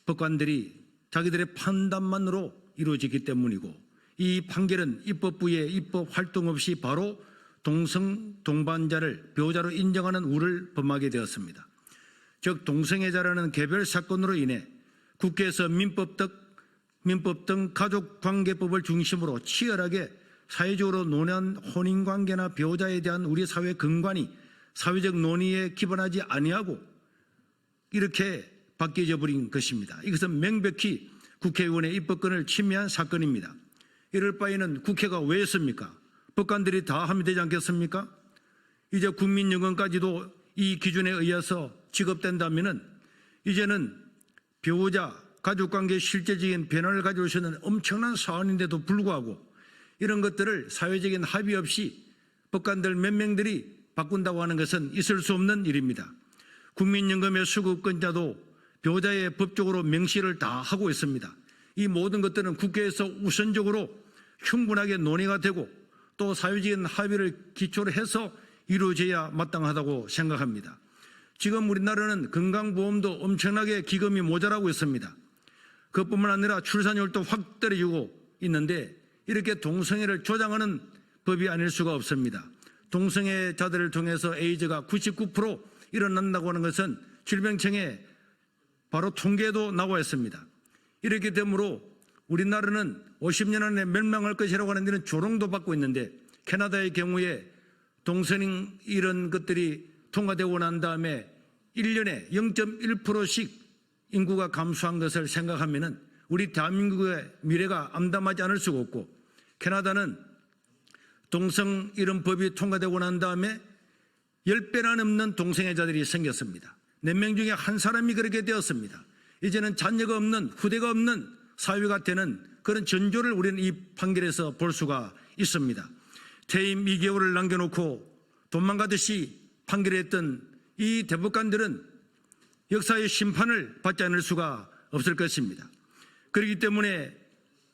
법관들이 자기들의 판단만으로 이루어지기 때문이고, 이 판결은 입법부의 입법 활동 없이 바로 동성 동반자를 배우자로 인정하는 우를 범하게 되었습니다. 즉 동성애자라는 개별 사건으로 인해 국회에서 민법 등 가족관계법을 중심으로 치열하게 사회적으로 논의한 혼인관계나 배우자에 대한 우리 사회 근간이 사회적 논의에 기반하지 아니하고 이렇게 바뀌어져 버린 것입니다. 이것은 명백히 국회의원의 입법권을 침해한 사건입니다. 이럴 바에는 국회가 왜 했습니까? 법관들이 다 하면 되지 않겠습니까? 이제 국민연금까지도 이 기준에 의해서 지급된다면 이제는 배우자, 가족관계의 실제적인 변화를 가져올 수 있는 엄청난 사안인데도 불구하고 이런 것들을 사회적인 합의 없이 법관들 몇 명들이 바꾼다고 하는 것은 있을 수 없는 일입니다. 국민연금의 수급권자도 배우자의 법적으로 명시를 다 하고 있습니다. 이 모든 것들은 국회에서 우선적으로 충분하게 논의가 되고 또 사회적인 합의를 기초로 해서 이루어져야 마땅하다고 생각합니다. 지금 우리나라는 건강보험도 엄청나게 기금이 모자라고 있습니다. 그것뿐만 아니라 출산율도 확 떨어지고 있는데 이렇게 동성애를 조장하는 법이 아닐 수가 없습니다. 동성애자들을 통해서 에이즈가 99% 일어난다고 하는 것은 질병청에 바로 통계도 나와 있습니다. 이렇게 되므로 우리나라는 50년 안에 멸망할 것이라고 하는 데는 조롱도 받고 있는데 캐나다의 경우에 동성 이런 것들이 통과되고 난 다음에 1년에 0.1%씩 인구가 감소한 것을 생각하면 우리 대한민국의 미래가 암담하지 않을 수가 없고, 캐나다는 동성 이런 법이 통과되고 난 다음에 10배나 넘는 동성애자들이 생겼습니다. 4명 중에 한 사람이 그렇게 되었습니다. 이제는 자녀가 없는, 후대가 없는 사회가 되는 그런 전조를 우리는 이 판결에서 볼 수가 있습니다. 퇴임 2개월을 남겨놓고 도망가듯이 판결했던 이 대법관들은 역사의 심판을 받지 않을 수가 없을 것입니다. 그렇기 때문에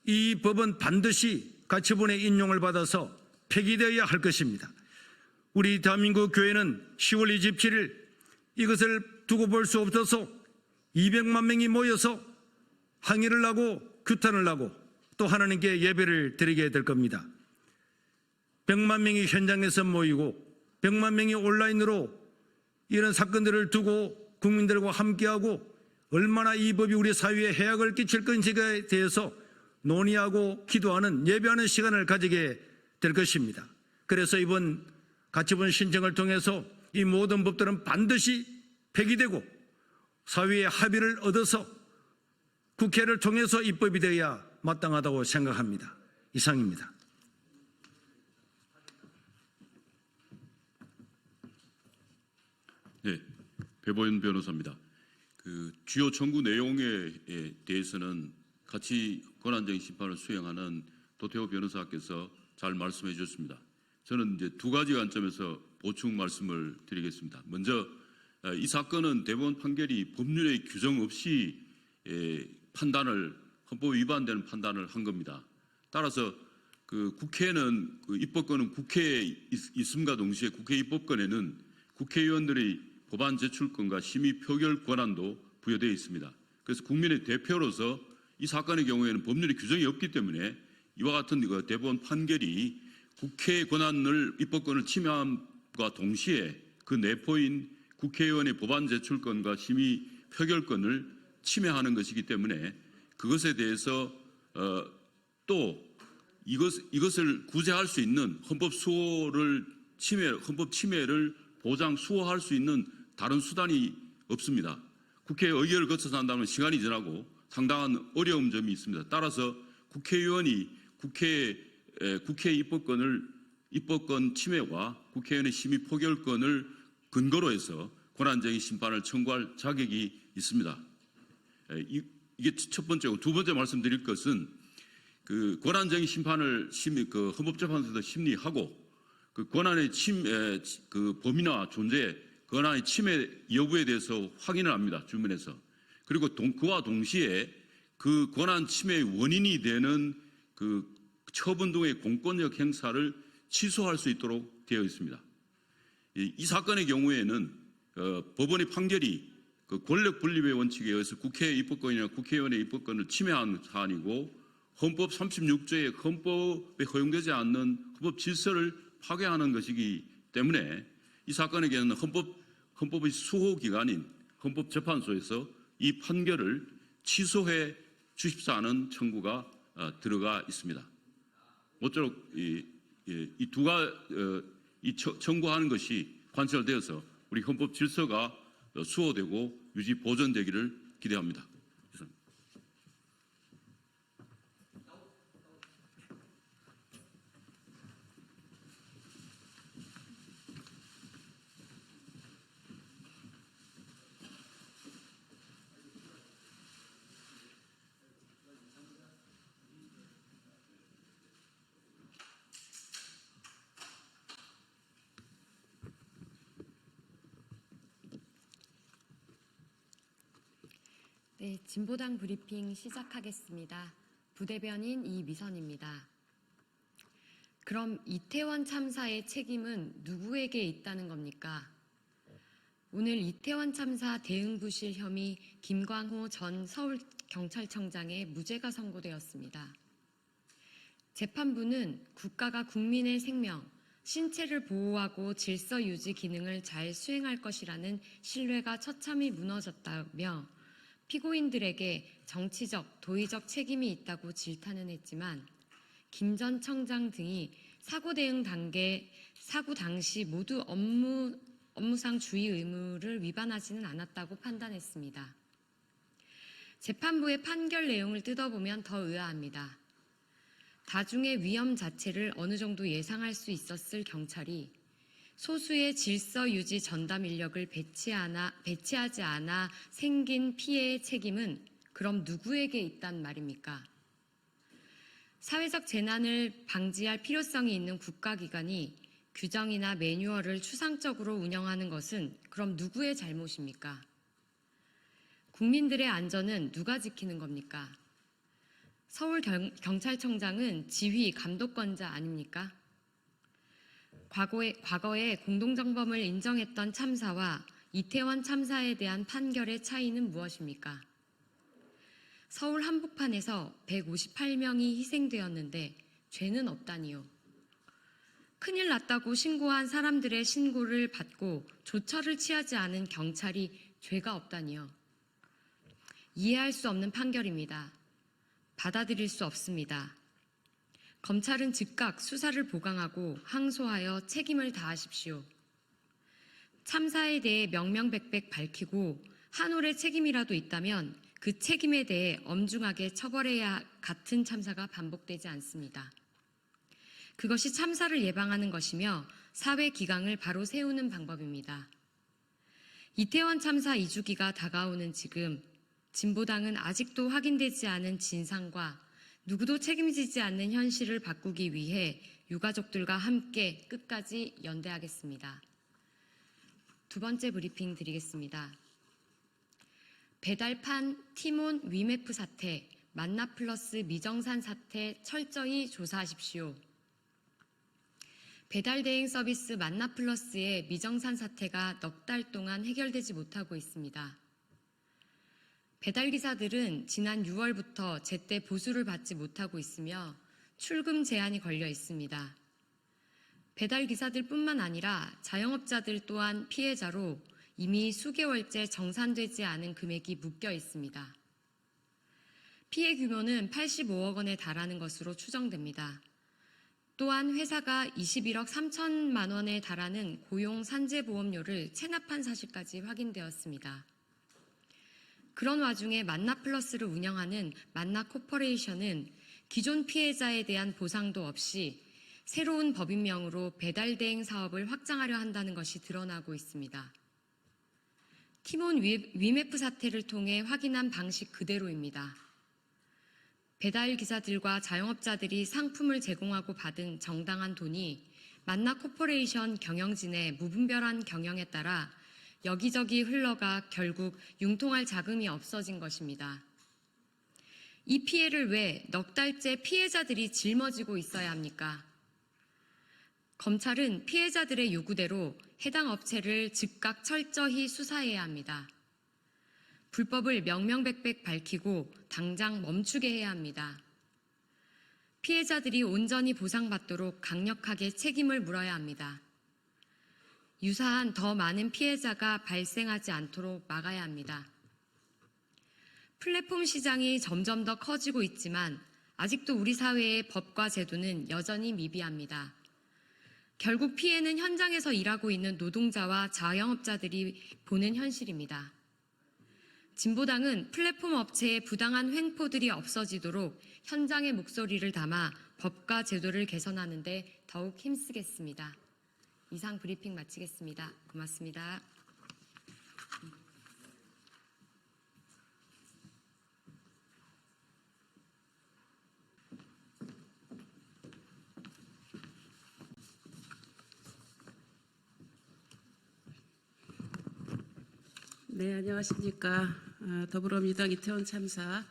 이 법은 반드시 가처분의 인용을 받아서 폐기되어야 할 것입니다. 우리 대한민국 교회는 10월 27일 이것을 두고 볼 수 없어서 200만 명이 모여서 항의를 하고 규탄을 하고 또 하나님께 예배를 드리게 될 겁니다. 100만 명이 현장에서 모이고 100만 명이 온라인으로 이런 사건들을 두고 국민들과 함께하고 얼마나 이 법이 우리 사회에 해악을 끼칠 건지에 대해서 논의하고 기도하는 예배하는 시간을 가지게 될 것입니다. 그래서 이번 가처분 신청을 통해서 이 모든 법들은 반드시 폐기되고 사회의 합의를 얻어서 국회를 통해서 입법이 되어야 마땅하다고 생각합니다. 이상입니다. 네, 배보현 변호사입니다. 그 주요 청구 내용에 대해서는 같이 권한쟁의 심판을 수행하는 도태호 변호사께서 잘 말씀해 주셨습니다. 저는 이제 두 가지 관점에서 보충 말씀을 드리겠습니다. 먼저 이 사건은 대법원 판결이 법률의 규정 없이 판단을 헌법 위반되는 판단을 한 겁니다. 따라서 그 국회는 그 입법권은 국회에 있음과 동시에 국회 입법권에는 국회의원들의 법안 제출권과 심의 표결 권한도 부여되어 있습니다. 그래서 국민의 대표로서 이 사건의 경우에는 법률의 규정이 없기 때문에 이와 같은 대법원 판결이 국회의 권한을 입법권을 침해함과 동시에 그 내포인 국회의원의 법안 제출권과 심의 표결권을 침해하는 것이기 때문에 그것에 대해서 또 이것을 구제할 수 있는 헌법 침해를 보장 수호할 수 있는 다른 수단이 없습니다. 국회 의결을 거쳐서 한다면 시간이 지나고 상당한 어려운 점이 있습니다. 따라서 국회의원이 국회 입법권 침해와 국회의원의 심의 포결권을 근거로 해서 권한쟁의 심판을 청구할 자격이 있습니다. 이게 첫 번째고, 두 번째 말씀드릴 것은 그 권한쟁의 심판을 헌법재판소에서 심리하고 그 권한의 그 범위나 존재, 권한의 침해 여부에 대해서 확인을 합니다. 주문에서. 그리고 그와 동시에 그 권한 침해의 원인이 되는 그 처분 등의 공권력 행사를 취소할 수 있도록 되어 있습니다. 이 사건의 경우에는 법원의 판결이 그 권력 분립의 원칙에 의해서 국회의 입법권이나 국회의원의 입법권을 침해한 사안이고 헌법 36조의 헌법에 허용되지 않는 헌법 질서를 파괴하는 것이기 때문에 이 사건의 경우는 헌법의 수호기관인 헌법재판소에서 이 판결을 취소해 주십사는 청구가 들어가 있습니다. 모쪼록 청구하는 것이 관철되어서 우리 헌법 질서가 수호되고 유지 보존되기를 기대합니다. 네, 진보당 브리핑 시작하겠습니다. 부대변인 이미선입니다. 그럼 이태원 참사의 책임은 누구에게 있다는 겁니까? 오늘 이태원 참사 대응부실 혐의 김광호 전 서울경찰청장의 무죄가 선고되었습니다. 재판부는 국가가 국민의 생명, 신체를 보호하고 질서 유지 기능을 잘 수행할 것이라는 신뢰가 처참히 무너졌다며 피고인들에게 정치적, 도의적 책임이 있다고 질타는 했지만 김 전 청장 등이 사고 대응 단계, 사고 당시 모두 업무상 주의 의무를 위반하지는 않았다고 판단했습니다. 재판부의 판결 내용을 뜯어보면 더 의아합니다. 다중의 위험 자체를 어느 정도 예상할 수 있었을 경찰이 소수의 질서 유지 전담 인력을 배치하지 않아 생긴 피해의 책임은 그럼 누구에게 있단 말입니까? 사회적 재난을 방지할 필요성이 있는 국가기관이 규정이나 매뉴얼을 추상적으로 운영하는 것은 그럼 누구의 잘못입니까? 국민들의 안전은 누가 지키는 겁니까? 서울경찰청장은 지휘 감독권자 아닙니까? 과거에 공동정범을 인정했던 참사와 이태원 참사에 대한 판결의 차이는 무엇입니까? 서울 한복판에서 158명이 희생되었는데 죄는 없다니요. 큰일 났다고 신고한 사람들의 신고를 받고 조처를 취하지 않은 경찰이 죄가 없다니요. 이해할 수 없는 판결입니다. 받아들일 수 없습니다. 검찰은 즉각 수사를 보강하고 항소하여 책임을 다하십시오. 참사에 대해 명명백백 밝히고 한올의 책임이라도 있다면 그 책임에 대해 엄중하게 처벌해야 같은 참사가 반복되지 않습니다. 그것이 참사를 예방하는 것이며 사회 기강을 바로 세우는 방법입니다. 이태원 참사 2주기가 다가오는 지금 진보당은 아직도 확인되지 않은 진상과 누구도 책임지지 않는 현실을 바꾸기 위해 유가족들과 함께 끝까지 연대하겠습니다. 두 번째 브리핑 드리겠습니다. 배달판 티몬 위메프 사태, 만나플러스 미정산 사태 철저히 조사하십시오. 배달대행 서비스 만나플러스의 미정산 사태가 넉 달 동안 해결되지 못하고 있습니다. 배달기사들은 지난 6월부터 제때 보수를 받지 못하고 있으며 출금 제한이 걸려 있습니다. 배달기사들뿐만 아니라 자영업자들 또한 피해자로 이미 수개월째 정산되지 않은 금액이 묶여 있습니다. 피해 규모는 85억 원에 달하는 것으로 추정됩니다. 또한 회사가 21억 3천만 원에 달하는 고용 산재보험료를 체납한 사실까지 확인되었습니다. 그런 와중에 만나플러스를 운영하는 만나코퍼레이션은 기존 피해자에 대한 보상도 없이 새로운 법인명으로 배달대행 사업을 확장하려 한다는 것이 드러나고 있습니다. 티몬 위메프 사태를 통해 확인한 방식 그대로입니다. 배달기사들과 자영업자들이 상품을 제공하고 받은 정당한 돈이 만나코퍼레이션 경영진의 무분별한 경영에 따라 여기저기 흘러가 결국 융통할 자금이 없어진 것입니다. 이 피해를 왜 넉 달째 피해자들이 짊어지고 있어야 합니까? 검찰은 피해자들의 요구대로 해당 업체를 즉각 철저히 수사해야 합니다. 불법을 명명백백 밝히고 당장 멈추게 해야 합니다. 피해자들이 온전히 보상받도록 강력하게 책임을 물어야 합니다. 유사한 더 많은 피해자가 발생하지 않도록 막아야 합니다. 플랫폼 시장이 점점 더 커지고 있지만 아직도 우리 사회의 법과 제도는 여전히 미비합니다. 결국 피해는 현장에서 일하고 있는 노동자와 자영업자들이 보는 현실입니다. 진보당은 플랫폼 업체의 부당한 횡포들이 없어지도록 현장의 목소리를 담아 법과 제도를 개선하는 데 더욱 힘쓰겠습니다. 이상 브리핑 마치겠습니다. 고맙습니다. 네, 안녕하십니까. 더불어민주당 이태원 참사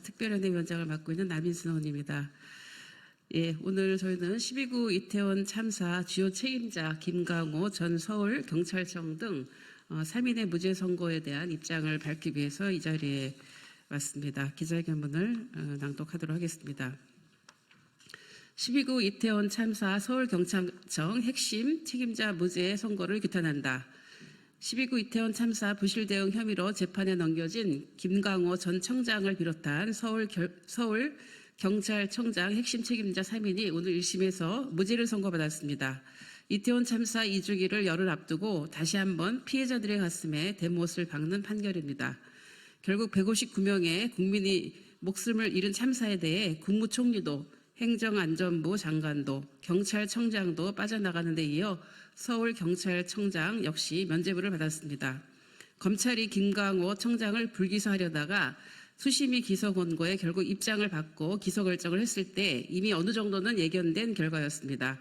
특별연대위원장을 맡고 있는 남인순 의원입니다. 예, 오늘 저희는 12구 이태원 참사 주요 책임자 김강호 전 서울경찰청 등 3인의 무죄 선고에 대한 입장을 밝히기 위해서 이 자리에 왔습니다. 기자회견문을 낭독하도록 하겠습니다. 12구 이태원 참사 서울경찰청 핵심 책임자 무죄 선고를 규탄한다. 12구 이태원 참사 부실 대응 혐의로 재판에 넘겨진 김강호 전 청장을 비롯한 서울경찰청장 핵심 책임자 3인이 오늘 1심에서 무죄를 선고받았습니다. 이태원 참사 2주기를 열흘 앞두고 다시 한번 피해자들의 가슴에 대못을 박는 판결입니다. 결국 159명의 국민이 목숨을 잃은 참사에 대해 국무총리도 행정안전부 장관도 경찰청장도 빠져나가는 데 이어 서울경찰청장 역시 면죄부를 받았습니다. 검찰이 김강호 청장을 불기소하려다가 수심위 기소권고에 결국 입장을 받고 기소 결정을 했을 때 이미 어느 정도는 예견된 결과였습니다.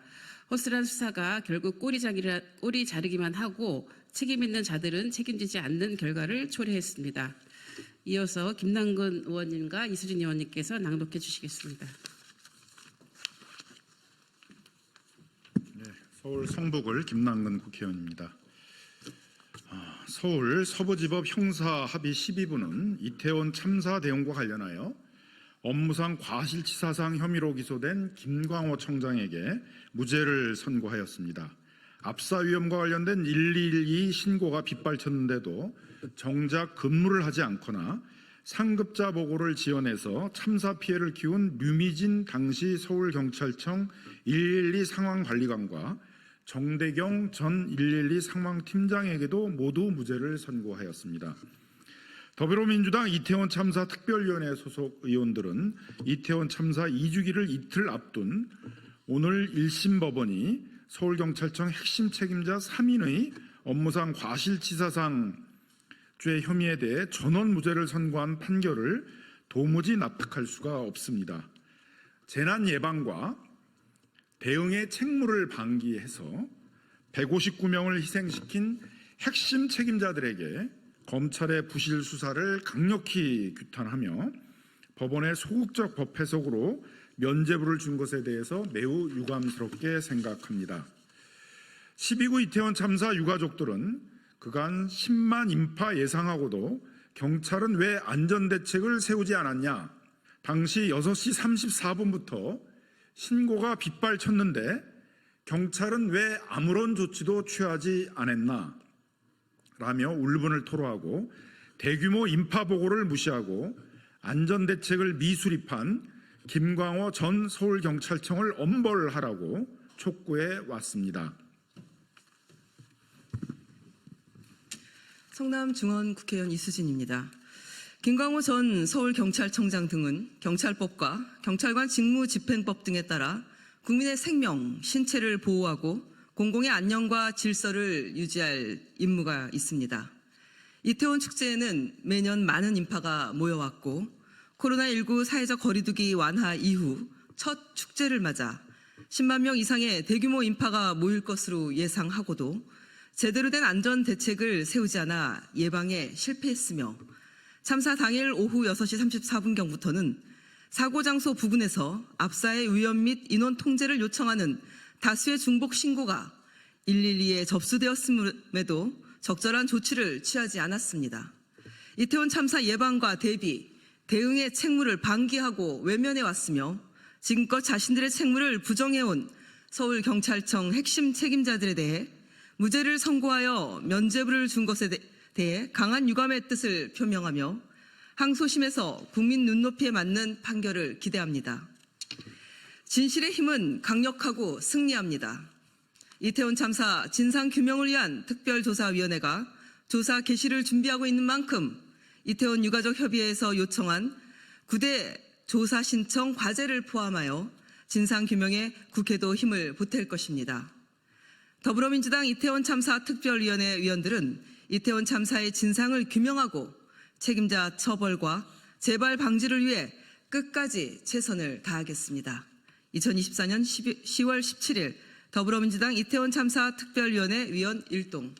허술한 수사가 결국 꼬리 자르기만 하고 책임 있는 자들은 책임지지 않는 결과를 초래했습니다. 이어서 김남근 의원님과 이수진 의원님께서 낭독해 주시겠습니다. 네, 서울 성북을 김남근 국회의원입니다. 서울 서부지법 형사합의 12부는 이태원 참사 대응과 관련하여 업무상 과실치사상 혐의로 기소된 김광호 청장에게 무죄를 선고하였습니다. 압사 위험과 관련된 112 신고가 빗발쳤는데도 정작 근무를 하지 않거나 상급자 보고를 지원해서 참사 피해를 키운 류미진 당시 서울경찰청 112 상황관리관과 정대경 전 112 상황팀장에게도 모두 무죄를 선고하였습니다. 더불어민주당 이태원 참사 특별위원회 소속 의원들은 이태원 참사 2주기를 이틀 앞둔 오늘 1심 법원이 서울경찰청 핵심 책임자 3인의 업무상 과실치사상 죄 혐의에 대해 전원 무죄를 선고한 판결을 도무지 납득할 수가 없습니다. 재난 예방과 대응의 책무를 방기해서 159명을 희생시킨 핵심 책임자들에게 검찰의 부실 수사를 강력히 규탄하며 법원의 소극적 법 해석으로 면죄부를 준 것에 대해서 매우 유감스럽게 생각합니다. 12구 이태원 참사 유가족들은 그간 10만 인파 예상하고도 경찰은 왜 안전대책을 세우지 않았냐, 당시 6시 34분부터 신고가 빗발쳤는데 경찰은 왜 아무런 조치도 취하지 않았나 라며 울분을 토로하고 대규모 인파 보고를 무시하고 안전대책을 미수립한 김광호 전 서울경찰청을 엄벌하라고 촉구해 왔습니다. 성남중원 국회의원 이수진입니다. 김광호 전 서울경찰청장 등은 경찰법과 경찰관 직무집행법 등에 따라 국민의 생명, 신체를 보호하고 공공의 안녕과 질서를 유지할 임무가 있습니다. 이태원 축제에는 매년 많은 인파가 모여왔고 코로나19 사회적 거리두기 완화 이후 첫 축제를 맞아 10만 명 이상의 대규모 인파가 모일 것으로 예상하고도 제대로 된 안전 대책을 세우지 않아 예방에 실패했으며 참사 당일 오후 6시 34분경부터는 사고 장소 부근에서 압사의 위험 및 인원 통제를 요청하는 다수의 중복 신고가 112에 접수되었음에도 적절한 조치를 취하지 않았습니다. 이태원 참사 예방과 대비, 대응의 책무를 방기하고 외면해 왔으며 지금껏 자신들의 책무를 부정해온 서울경찰청 핵심 책임자들에 대해 무죄를 선고하여 면죄부를 준 것에 대해 강한 유감의 뜻을 표명하며 항소심에서 국민 눈높이에 맞는 판결을 기대합니다. 진실의 힘은 강력하고 승리합니다. 이태원 참사 진상규명을 위한 특별조사위원회가 조사 개시를 준비하고 있는 만큼 이태원 유가족 협의회에서 요청한 9대 조사 신청 과제를 포함하여 진상규명에 국회도 힘을 보탤 것입니다. 더불어민주당 이태원 참사 특별위원회 위원들은 이태원 참사의 진상을 규명하고 책임자 처벌과 재발 방지를 위해 끝까지 최선을 다하겠습니다. 2024년 10월 17일 더불어민주당 이태원 참사 특별위원회 위원 일동.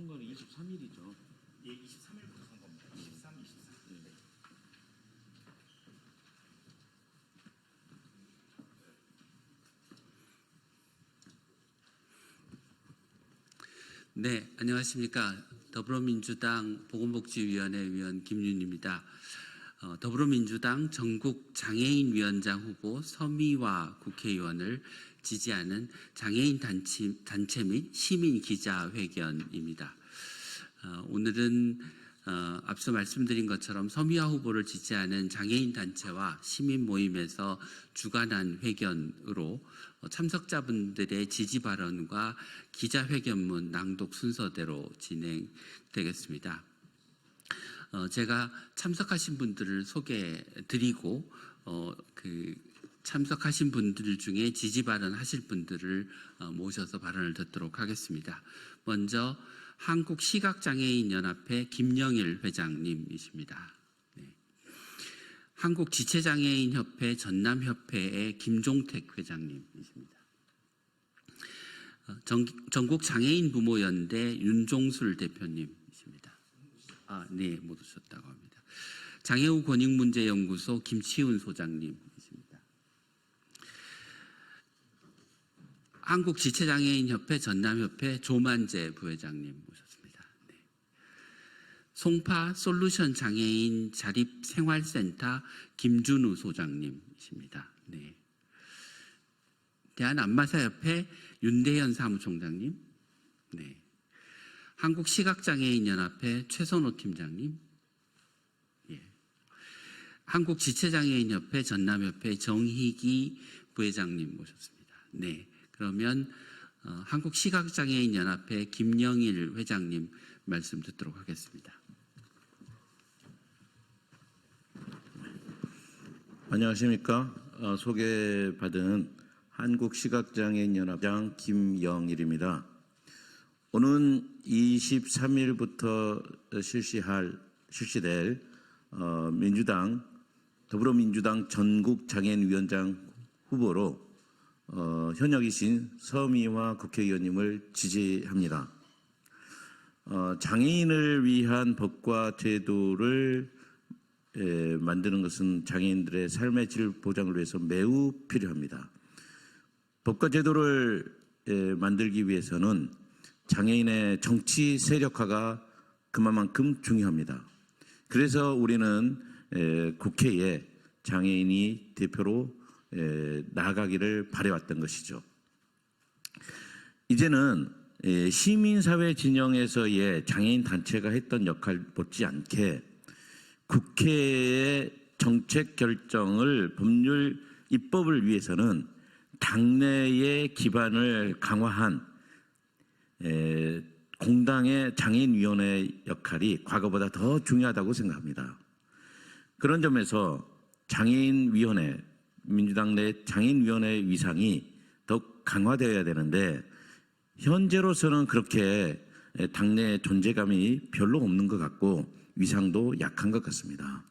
선거는 23일이죠. 예, 23일부터 선거입니다. 23, 24. 네, 안녕하십니까. 더불어민주당 보건복지위원회 위원 김윤입니다. 더불어민주당 전국 장애인위원장 후보 서미화 국회의원을 지지하는 장애인 단체 및 시민 기자회견입니다. 오늘은 앞서 말씀드린 것처럼 서미화 후보를 지지하는 장애인 단체와 시민 모임에서 주관한 회견으로 참석자분들의 지지 발언과 기자회견문 낭독 순서대로 진행되겠습니다. 제가 참석하신 분들을 소개드리고 참석하신 분들 중에 지지 발언하실 분들을 모셔서 발언을 듣도록 하겠습니다. 먼저 한국시각장애인연합회 김영일 회장님이십니다. 네. 한국지체장애인협회 전남협회의 김종택 회장님이십니다. 전국장애인부모연대 윤종술 대표님이십니다. 네, 못 오셨다고 합니다. 장애우 권익문제연구소 김치훈 소장님이십니다. 한국지체장애인협회 전남협회 조만재 부회장님 모셨습니다. 네. 송파 솔루션 장애인 자립생활센터 김준우 소장님이십니다. 네. 대한안마사협회 윤대현 사무총장님, 네. 한국시각장애인연합회 최선호 팀장님, 예. 한국지체장애인협회 전남협회 정희기 부회장님 모셨습니다. 네. 그러면 한국시각장애인연합회 김영일 회장님 말씀 듣도록 하겠습니다. 안녕하십니까. 소개받은 한국시각장애인연합장 김영일입니다. 오는 23일부터 실시될 더불어민주당 전국장애인위원장 후보로 현역이신 서미화 국회의원님을 지지합니다. 장애인을 위한 법과 제도를 만드는 것은 장애인들의 삶의 질 보장을 위해서 매우 필요합니다. 법과 제도를 만들기 위해서는 장애인의 정치 세력화가 그만큼 중요합니다. 그래서 우리는 국회에 장애인이 대표로 나아가기를 바래왔던 것이죠. 이제는 시민사회 진영에서의 장애인 단체가 했던 역할 못지않게 국회의 정책 결정을 법률 입법을 위해서는 당내의 기반을 강화한 공당의 장애인위원회의 역할이 과거보다 더 중요하다고 생각합니다. 그런 점에서 장애인위원회, 민주당 내 장애인위원회 위상이 더욱 강화되어야 되는데 현재로서는 그렇게 당내 존재감이 별로 없는 것 같고 위상도 약한 것 같습니다.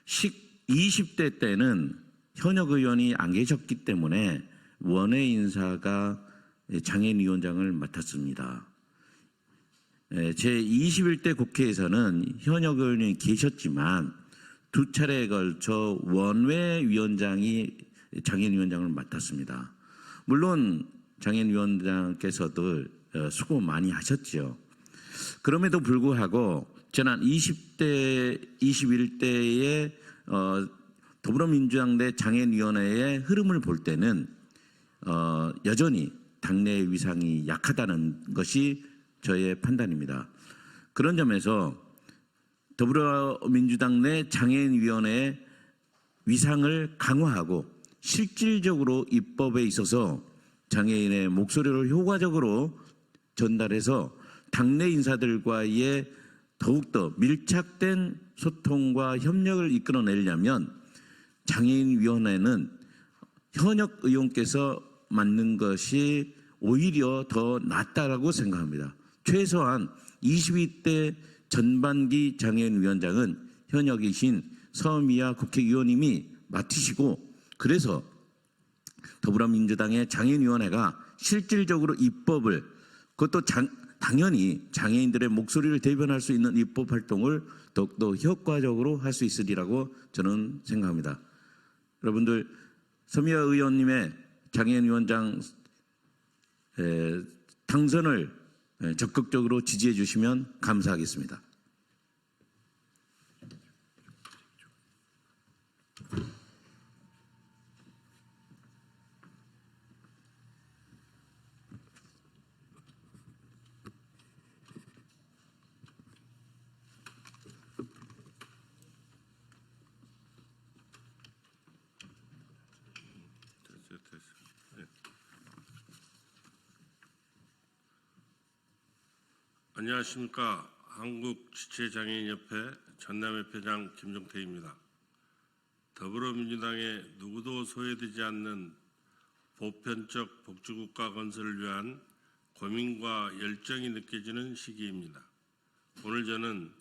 20대 때는 현역 의원이 안 계셨기 때문에 원외 인사가 장애인위원장을 맡았습니다. 제 21대 국회에서는 현역 의원이 계셨지만 두 차례에 걸쳐 원외위원장이 장애인위원장을 맡았습니다. 물론 장애인위원장께서도 수고 많이 하셨죠. 그럼에도 불구하고 지난 20대, 21대의 더불어민주당 내 장애인위원회의 흐름을 볼 때는 여전히 당내 위상이 약하다는 것이 저의 판단입니다. 그런 점에서 더불어민주당 내 장애인위원회의 위상을 강화하고 실질적으로 입법에 있어서 장애인의 목소리를 효과적으로 전달해서 당내 인사들과의 더욱더 밀착된 소통과 협력을 이끌어내려면 장애인위원회는 현역 의원께서 맡는 것이 오히려 더 낫다라고 생각합니다. 최소한 22대 전반기 장애인위원장은 현역이신 서미화 국회의원님이 맡으시고 그래서 더불어민주당의 장애인위원회가 실질적으로 입법을 그것도 당연히 장애인들의 목소리를 대변할 수 있는 입법 활동을 더욱더 효과적으로 할 수 있으리라고 저는 생각합니다. 여러분들 서미화 의원님의 장애인위원장 당선을 적극적으로 지지해 주시면 감사하겠습니다. 안녕하십니까. 한국지체장애인협회 전남협회장 김종태입니다. 더불어민주당의 누구도 소외되지 않는 보편적 복지국가 건설을 위한 고민과 열정이 느껴지는 시기입니다. 오늘 저는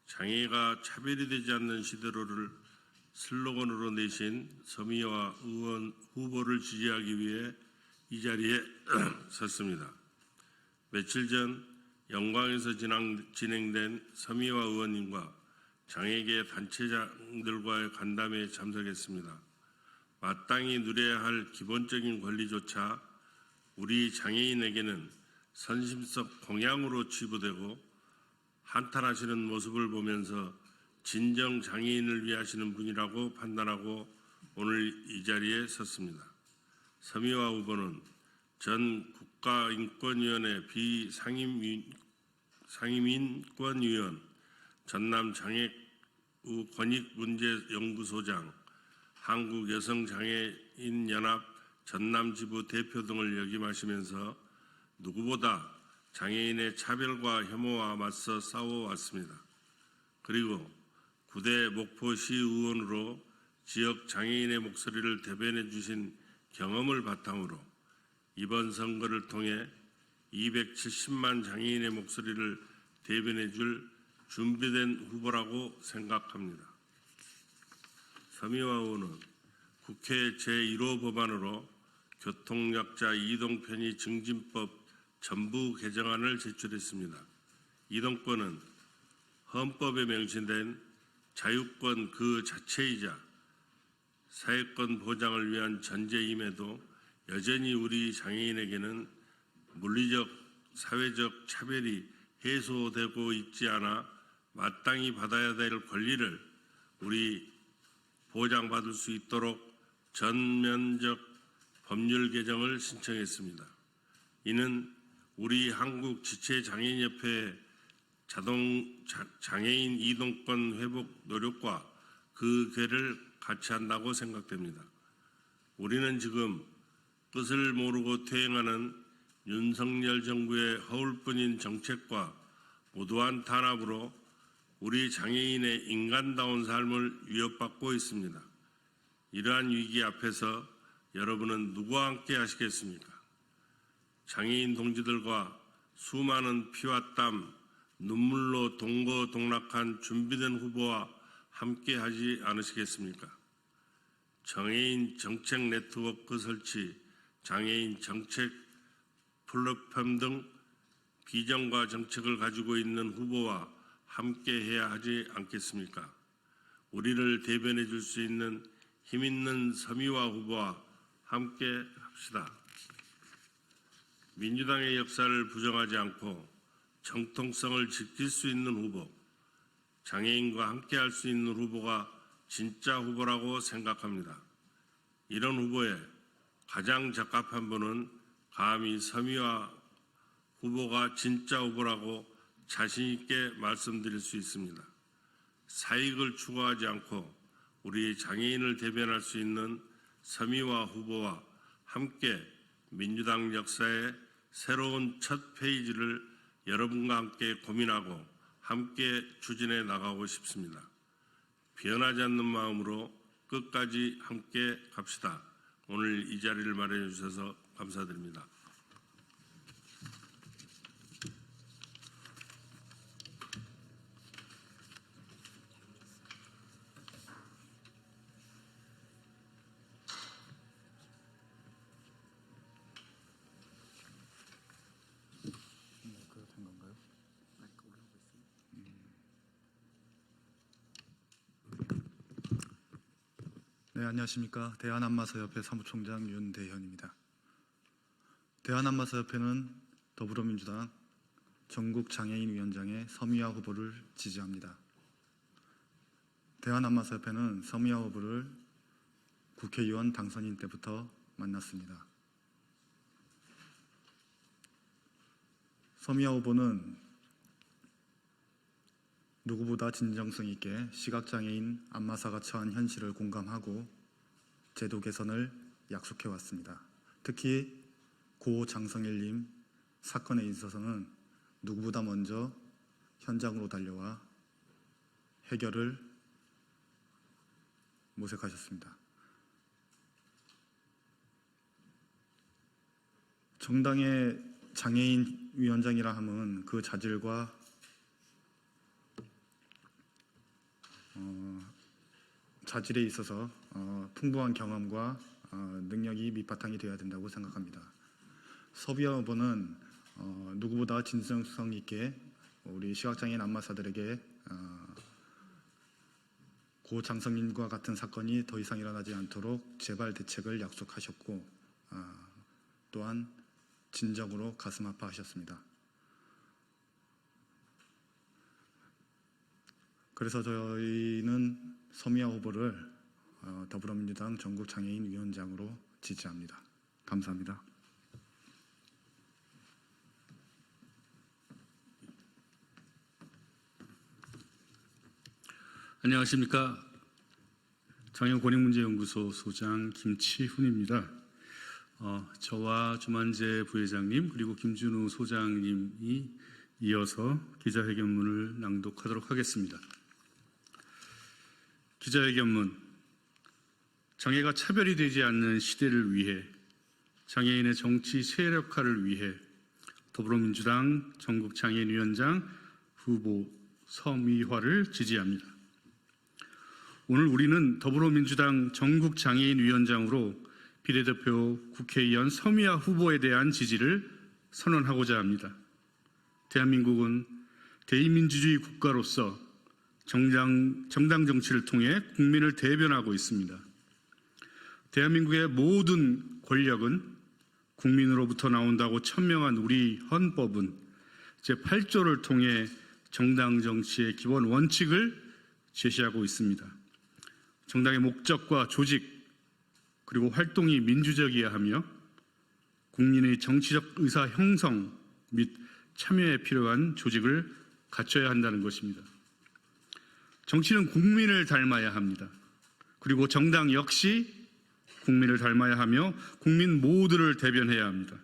장애가 차별이 되지 않는 시대로를 슬로건으로 내신 서미화 의원 후보를 지지하기 위해 이 자리에 섰습니다. 며칠 전 영광에서 진행된 서미화 의원님과 장애계 단체장들과의 간담회에 참석했습니다. 마땅히 누려야 할 기본적인 권리조차 우리 장애인에게는 선심성 공양으로 치부되고 한탄하시는 모습을 보면서 진정 장애인을 위하시는 분이라고 판단하고 오늘 이 자리에 섰습니다. 서미화 후보는 전 국가인권위원회 비상임인권위원, 전남장애우 권익문제연구소장, 한국여성장애인연합 전남지부 대표 등을 역임하시면서 누구보다 장애인의 차별과 혐오와 맞서 싸워왔습니다. 그리고 9대 목포시 의원으로 지역 장애인의 목소리를 대변해 주신 경험을 바탕으로 이번 선거를 통해 270만 장애인의 목소리를 대변해 줄 준비된 후보라고 생각합니다. 서미화 의원은 국회 제1호 법안으로 교통약자 이동편의 증진법 전부 개정안을 제출했습니다. 이동권은 헌법에 명시된 자유권 그 자체이자 사회권 보장을 위한 전제임에도 여전히 우리 장애인에게는 물리적, 사회적 차별이 해소되고 있지 않아 마땅히 받아야 될 권리를 우리 보장받을 수 있도록 전면적 법률 개정을 신청했습니다. 이는 우리 한국지체장애인협회의 장애인 이동권 회복 노력과 그 궤를 같이 한다고 생각됩니다. 우리는 지금 뜻을 모르고 퇴행하는 윤석열 정부의 허울뿐인 정책과 무도한 탄압으로 우리 장애인의 인간다운 삶을 위협받고 있습니다. 이러한 위기 앞에서 여러분은 누구와 함께 하시겠습니까? 장애인 동지들과 수많은 피와 땀, 눈물로 동거동락한 준비된 후보와 함께 하지 않으시겠습니까? 장애인 정책 네트워크 설치, 장애인 정책 플랫폼 등 비전과 정책을 가지고 있는 후보와 함께 해야 하지 않겠습니까? 우리를 대변해 줄 수 있는 힘 있는 서미화 후보와 함께 합시다. 민주당의 역사를 부정하지 않고 정통성을 지킬 수 있는 후보, 장애인과 함께 할 수 있는 후보가 진짜 후보라고 생각합니다. 이런 후보에 가장 적합한 분은 감히 서미화 후보가 진짜 후보라고 자신 있게 말씀드릴 수 있습니다. 사익을 추구하지 않고 우리 장애인을 대변할 수 있는 서미화 후보와 함께 민주당 역사의 새로운 첫 페이지를 여러분과 함께 고민하고 함께 추진해 나가고 싶습니다. 변하지 않는 마음으로 끝까지 함께 갑시다. 오늘 이 자리를 마련해 주셔서 감사드립니다. 네, 안녕하십니까. 대한안마사협회 사무총장 윤대현입니다. 대한안마사협회는 더불어민주당 전국장애인위원장의 서미화 후보를 지지합니다. 대한안마사협회는 서미화 후보를 국회의원 당선인 때부터 만났습니다. 서미화 후보는 누구보다 진정성 있게 시각장애인 안마사가 처한 현실을 공감하고 제도 개선을 약속해 왔습니다. 특히 고 장성일님 사건에 있어서는 누구보다 먼저 현장으로 달려와 해결을 모색하셨습니다. 정당의 장애인 위원장이라 함은 그 자질과 자질에 있어서 풍부한 경험과 능력이 밑바탕이 되어야 된다고 생각합니다. 서비아 후보는 누구보다 진정성 있게 우리 시각장애인 안마사들에게 고 장성민과 같은 사건이 더 이상 일어나지 않도록 재발 대책을 약속하셨고 또한 진정으로 가슴 아파하셨습니다. 그래서 저희는 서미아 후보를 더불어민주당 전국장애인 위원장으로 지지합니다. 감사합니다. 안녕하십니까. 장애권익문제연구소 소장 김치훈입니다. 저와 주만재 부회장님 그리고 김준우 소장님이 이어서 기자회견문을 낭독하도록 하겠습니다. 기자회견문. 장애가 차별이 되지 않는 시대를 위해 장애인의 정치 세력화를 위해 더불어민주당 전국장애인위원장 후보 서미화를 지지합니다. 오늘 우리는 더불어민주당 전국장애인위원장으로 비례대표 국회의원 서미화 후보에 대한 지지를 선언하고자 합니다. 대한민국은 대의민주주의 국가로서 정당 정치를 통해 국민을 대변하고 있습니다. 대한민국의 모든 권력은 국민으로부터 나온다고 천명한 우리 헌법은 제8조를 통해 정당 정치의 기본 원칙을 제시하고 있습니다. 정당의 목적과 조직 그리고 활동이 민주적이어야 하며 국민의 정치적 의사 형성 및 참여에 필요한 조직을 갖춰야 한다는 것입니다. 정치는 국민을 닮아야 합니다. 그리고 정당 역시 국민을 닮아야 하며 국민 모두를 대변해야 합니다.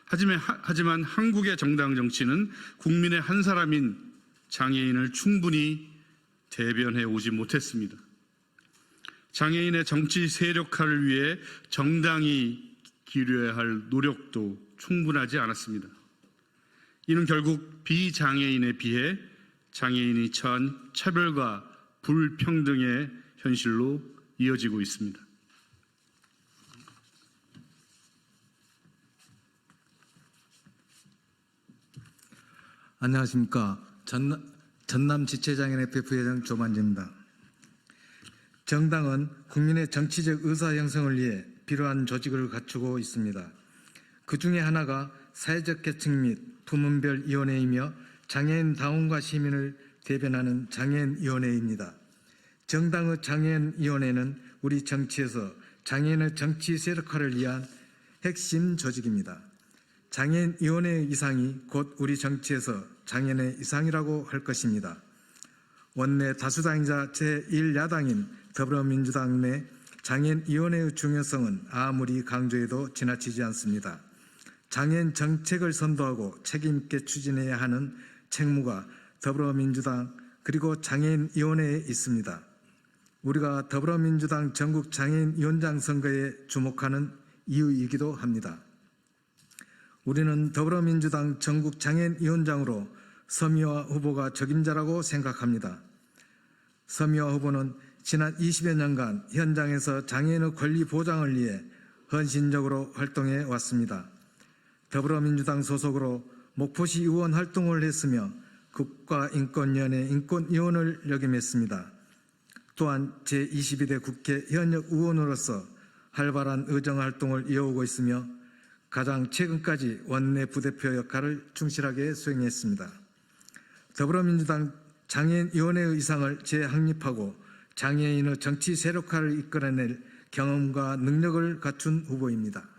하지만 한국의 정당 정치는 국민의 한 사람인 장애인을 충분히 대변해 오지 못했습니다. 장애인의 정치 세력화를 위해 정당이 기울여야 할 노력도 충분하지 않았습니다. 이는 결국 비장애인에 비해 장애인이 처한 차별과 불평등의 현실로 이어지고 있습니다. 안녕하십니까. 전남지체장애인협회 부회장 조만재입니다. 정당은 국민의 정치적 의사 형성을 위해 필요한 조직을 갖추고 있습니다. 그 중에 하나가 사회적 계층 및 부문별 위원회이며 장애인 당원과 시민을 대변하는 장애인위원회입니다. 정당의 장애인위원회는 우리 정치에서 장애인의 정치 세력화를 위한 핵심 조직입니다. 장애인위원회의 이상이 곧 우리 정치에서 장애인의 이상이라고 할 것입니다. 원내 다수당이자 제1야당인 더불어민주당 내 장애인위원회의 중요성은 아무리 강조해도 지나치지 않습니다. 장애인 정책을 선도하고 책임 있게 추진해야 하는 책무가 더불어민주당 그리고 장애인위원회에 있습니다. 우리가 더불어민주당 전국장애인위원장 선거에 주목하는 이유이기도 합니다. 우리는 더불어민주당 전국장애인위원장으로 서미화 후보가 적임자라고 생각합니다. 서미화 후보는 지난 20여 년간 현장에서 장애인의 권리 보장을 위해 헌신적으로 활동해 왔습니다. 더불어민주당 소속으로 목포시 의원 활동을 했으며 국가인권위원회 인권위원을 역임했습니다. 또한 제22대 국회 현역 의원으로서 활발한 의정활동을 이어오고 있으며 가장 최근까지 원내 부대표 역할을 충실하게 수행했습니다. 더불어민주당 장애인위원회의 이상을 재확립하고 장애인의 정치 세력화를 이끌어낼 경험과 능력을 갖춘 후보입니다.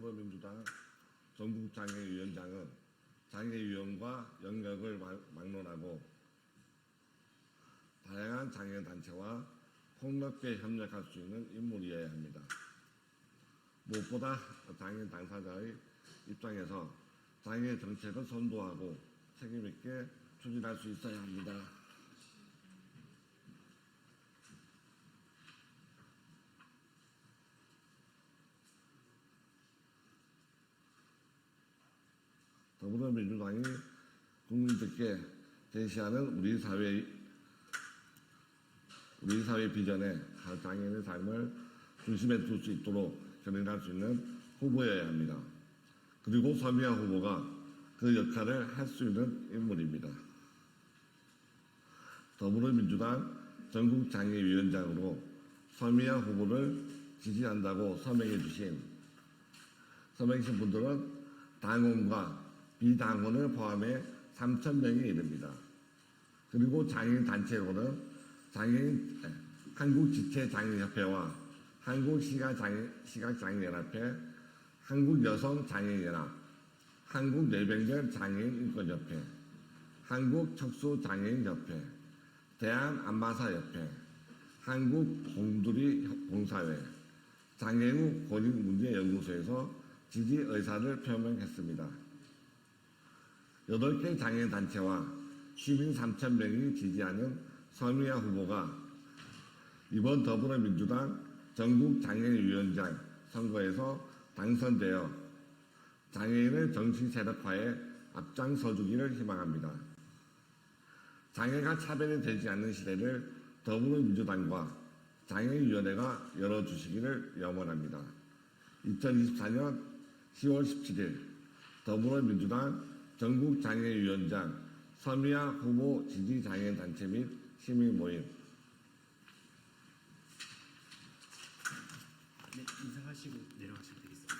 더불어민주당 전국장애위원장은 장애위원과 영역을 막론하고 다양한 장애단체와 폭넓게 협력할 수 있는 인물이어야 합니다. 무엇보다 장애 당사자의 입장에서 장애 정책을 선도하고 책임있게 추진할 수 있어야 합니다. 더불어민주당이 국민들께 제시하는 우리 사회 비전에 장애인의 삶을 중심에 둘 수 있도록 견인할 수 있는 후보여야 합니다. 그리고 서미화 후보가 그 역할을 할 수 있는 인물입니다. 더불어민주당 전국장애위원장으로 서미화 후보를 지지한다고 서명해 주신 분들은 당원과 비당원을 포함해 3,000명에 이릅니다. 그리고 장애인 단체로는 한국지체장애협회와 한국시각장애연합회, 한국여성장애연합, 한국뇌병변장애인인권협회, 한국척수장애인협회, 대한안마사협회, 한국공두리 봉사회, 장애우 권익문제연구소에서 지지 의사를 표명했습니다. 8개 장애단체와 시민 3,000명이 지지하는 서미화 후보가 이번 더불어민주당 전국장애위원장 선거에서 당선되어 장애인의 정치 세력화에 앞장서주기를 희망합니다. 장애가 차별이 되지 않는 시대를 더불어민주당과 장애위원회가 열어주시기를 염원합니다. 2024년 10월 17일 더불어민주당 전국장애위원장 서미화 후보 지지 장애인 단체 및 시민 모임. 네, 인사하시고 내려가시면 되겠습니다.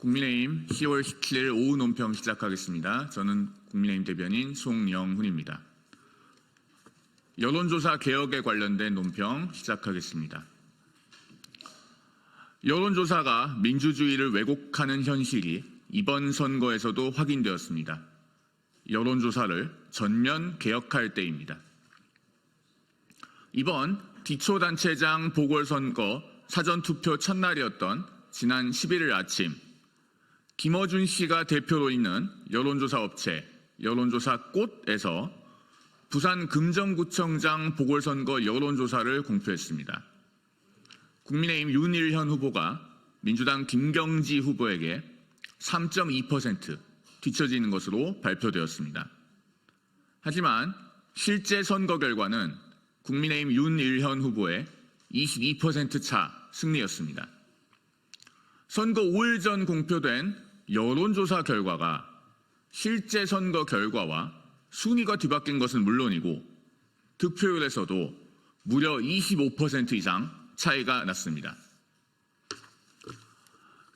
국민의힘 10월 17일 오후 논평 시작하겠습니다. 저는 국민의힘 대변인 송영훈입니다. 여론조사 개혁에 관련된 논평 시작하겠습니다. 여론조사가 민주주의를 왜곡하는 현실이 이번 선거에서도 확인되었습니다. 여론조사를 전면 개혁할 때입니다. 이번 기초단체장 보궐선거 사전투표 첫날이었던 지난 11일 아침 김어준 씨가 대표로 있는 여론조사 업체 여론조사 꽃에서 부산 금정구청장 보궐선거 여론조사를 공표했습니다. 국민의힘 윤일현 후보가 민주당 김경지 후보에게 3.2% 뒤처지는 것으로 발표되었습니다. 하지만 실제 선거 결과는 국민의힘 윤일현 후보의 22% 차 승리였습니다. 선거 5일 전 공표된 여론조사 결과가 실제 선거 결과와 순위가 뒤바뀐 것은 물론이고 득표율에서도 무려 25% 이상 차이가 났습니다.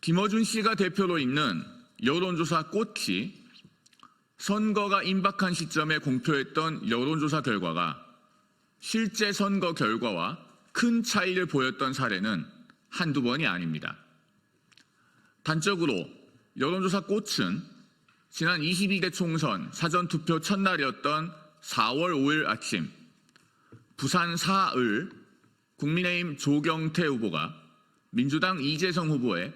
김어준 씨가 대표로 있는 여론조사 꽃이 선거가 임박한 시점에 공표했던 여론조사 결과가 실제 선거 결과와 큰 차이를 보였던 사례는 한두 번이 아닙니다. 단적으로 여론조사 꽃은 지난 22대 총선 사전투표 첫날이었던 4월 5일 아침 부산 사을 국민의힘 조경태 후보가 민주당 이재성 후보의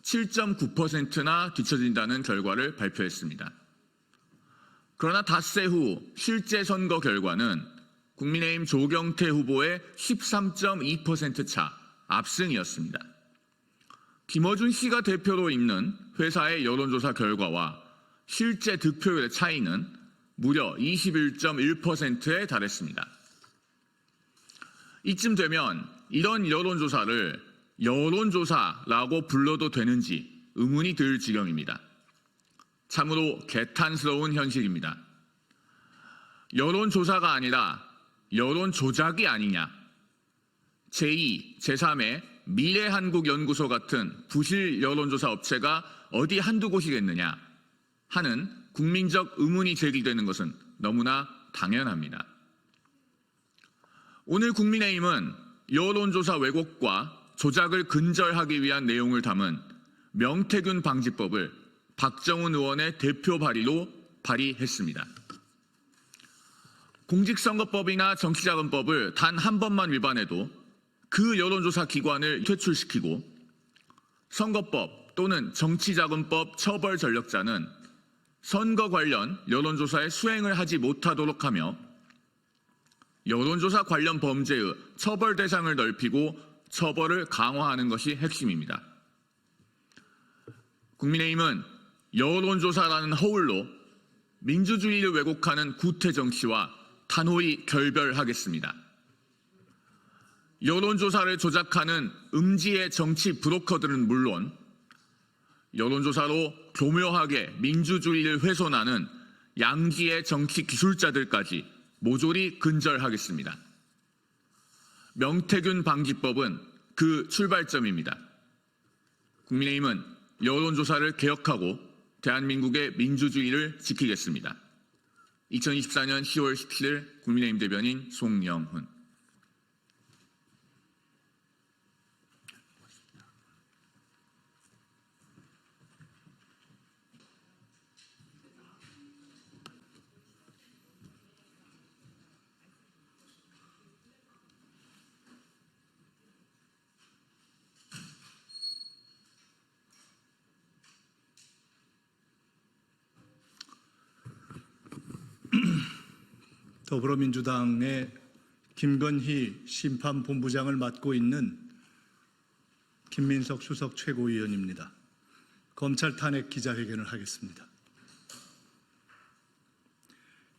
7.9%나 뒤처진다는 결과를 발표했습니다. 그러나 닷새 후 실제 선거 결과는 국민의힘 조경태 후보의 13.2% 차 압승이었습니다. 김어준 씨가 대표로 있는 회사의 여론조사 결과와 실제 득표율의 차이는 무려 21.1%에 달했습니다. 이쯤 되면 이런 여론조사를 여론조사라고 불러도 되는지 의문이 들 지경입니다. 참으로 개탄스러운 현실입니다. 여론조사가 아니라 여론조작이 아니냐. 제2, 제3의 미래한국연구소 같은 부실 여론조사 업체가 어디 한두 곳이겠느냐 하는 국민적 의문이 제기되는 것은 너무나 당연합니다. 오늘 국민의힘은 여론조사 왜곡과 조작을 근절하기 위한 내용을 담은 명태균 방지법을 박정훈 의원의 대표 발의로 발의했습니다. 공직선거법이나 정치자금법을 단 한 번만 위반해도 그 여론조사 기관을 퇴출시키고 선거법 또는 정치자금법 처벌 전력자는 선거 관련 여론조사의 수행을 하지 못하도록 하며 여론조사 관련 범죄의 처벌 대상을 넓히고 처벌을 강화하는 것이 핵심입니다. 국민의힘은 여론조사라는 허울로 민주주의를 왜곡하는 구태정치와 단호히 결별하겠습니다. 여론조사를 조작하는 음지의 정치 브로커들은 물론 여론조사로 교묘하게 민주주의를 훼손하는 양지의 정치 기술자들까지 모조리 근절하겠습니다. 명태균 방지법은 그 출발점입니다. 국민의힘은 여론조사를 개혁하고 대한민국의 민주주의를 지키겠습니다. 2024년 10월 17일 국민의힘 대변인 송영훈. 더불어민주당의 김건희 심판본부장을 맡고 있는 김민석 수석 최고위원입니다. 검찰 탄핵 기자회견을 하겠습니다.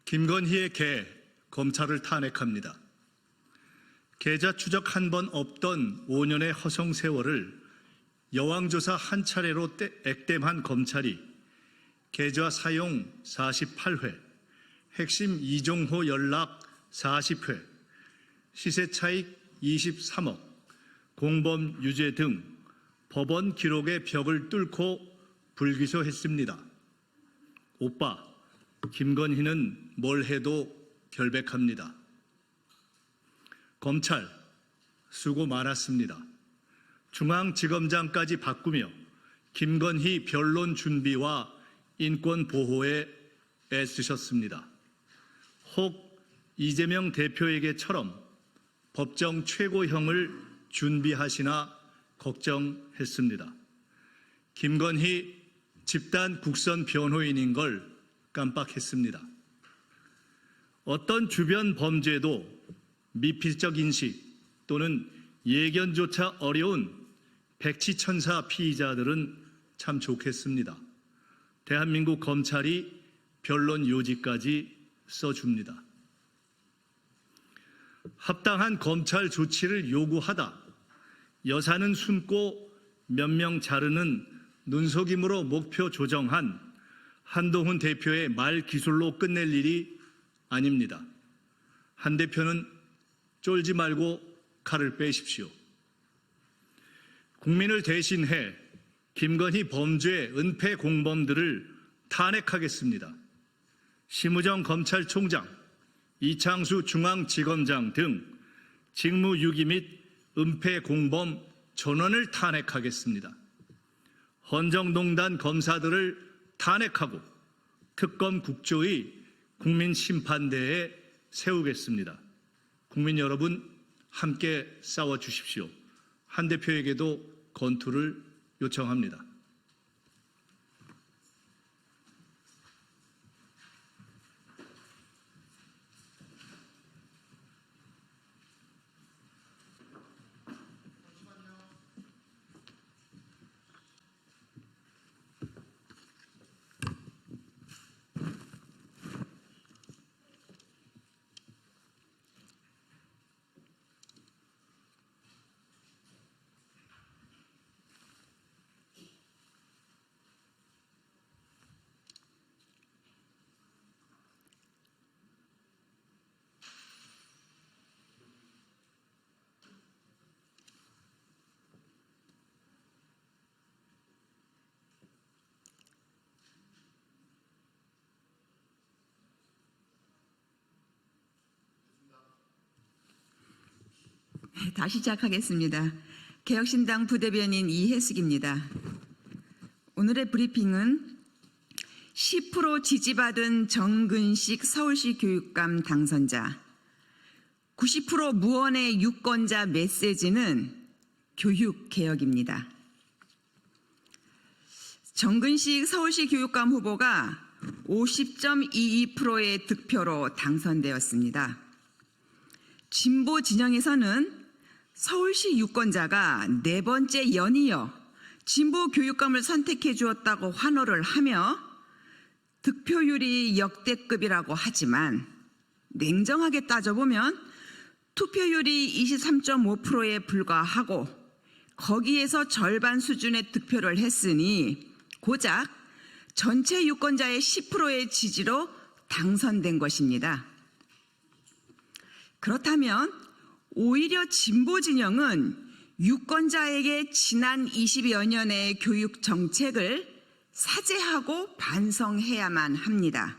김건희의 개, 검찰을 탄핵합니다. 계좌 추적 한 번 없던 5년의 허송 세월을 여왕조사 한 차례로 액땜한 검찰이 계좌 사용 48회, 핵심 이종호 연락 40회, 시세 차익 23억, 공범 유죄 등 법원 기록의 벽을 뚫고 불기소했습니다. 오빠, 김건희는 뭘 해도 결백합니다. 검찰, 수고 많았습니다. 중앙지검장까지 바꾸며 김건희 변론 준비와 인권 보호에 애쓰셨습니다. 혹 이재명 대표에게처럼 법정 최고형을 준비하시나 걱정했습니다. 김건희 집단 국선 변호인인 걸 깜빡했습니다. 어떤 주변 범죄도 미필적 인식 또는 예견조차 어려운 백치천사 피의자들은 참 좋겠습니다. 대한민국 검찰이 변론 요지까지 써줍니다. 합당한 검찰 조치를 요구하다 여사는 숨고 몇 명 자르는 눈속임으로 목표 조정한 한동훈 대표의 말 기술로 끝낼 일이 아닙니다. 한 대표는 쫄지 말고 칼을 빼십시오. 국민을 대신해 김건희 범죄 은폐 공범들을 탄핵하겠습니다. 심우정 검찰총장, 이창수 중앙지검장 등 직무유기 및 은폐 공범 전원을 탄핵하겠습니다. 헌정농단 검사들을 탄핵하고 특검 국조의 국민심판대에 세우겠습니다. 국민 여러분 함께 싸워주십시오. 한 대표에게도 건투를 요청합니다. 다시 시작하겠습니다. 개혁신당 부대변인 이혜숙입니다. 오늘의 브리핑은 10% 지지받은 정근식 서울시 교육감 당선자, 90% 무언의 유권자 메시지는 교육개혁입니다. 정근식 서울시 교육감 후보가 50.22%의 득표로 당선되었습니다. 진보 진영에서는 서울시 유권자가 네 번째 연이어 진보 교육감을 선택해 주었다고 환호를 하며 득표율이 역대급이라고 하지만 냉정하게 따져보면 투표율이 23.5%에 불과하고 거기에서 절반 수준의 득표를 했으니 고작 전체 유권자의 10%의 지지로 당선된 것입니다. 그렇다면 오히려 진보 진영은 유권자에게 지난 20여 년의 교육 정책을 사죄하고 반성해야만 합니다.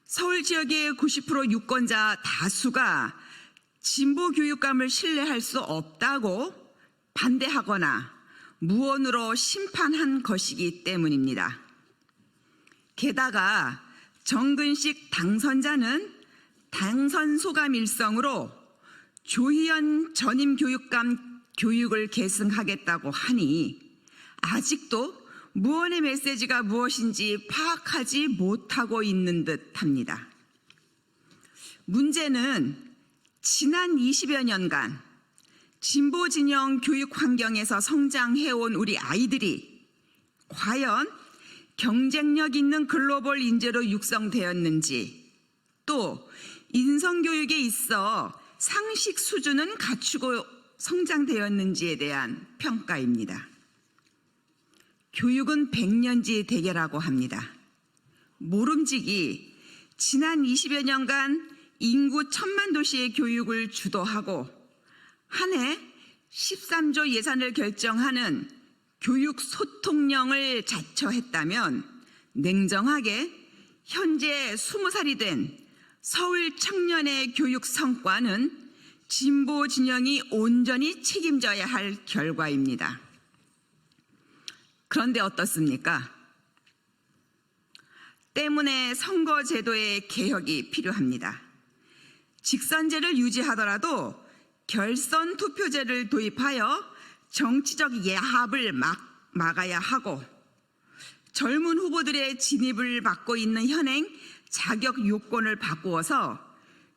서울 지역의 90% 유권자 다수가 진보 교육감을 신뢰할 수 없다고 반대하거나 무언으로 심판한 것이기 때문입니다. 게다가 정근식 당선자는 당선 소감 일성으로 조희연 전임 교육감 교육을 계승하겠다고 하니 아직도 무언의 메시지가 무엇인지 파악하지 못하고 있는 듯합니다. 문제는 지난 20여 년간 진보 진영 교육 환경에서 성장해온 우리 아이들이 과연 경쟁력 있는 글로벌 인재로 육성되었는지, 또 인성교육에 있어 상식 수준은 갖추고 성장되었는지에 대한 평가입니다. 교육은 백년지 대계라고 합니다. 모름지기 지난 20여 년간 인구 1000만 도시의 교육을 주도하고 한 해 13조 예산을 결정하는 교육 소통령을 자처했다면 냉정하게 현재 20살이 된 서울 청년의 교육 성과는 진보 진영이 온전히 책임져야 할 결과입니다. 그런데 어떻습니까? 때문에 선거제도의 개혁이 필요합니다. 직선제를 유지하더라도 결선 투표제를 도입하여 정치적 예합을 막아야 하고, 젊은 후보들의 진입을 막고 있는 현행 자격 요건을 바꾸어서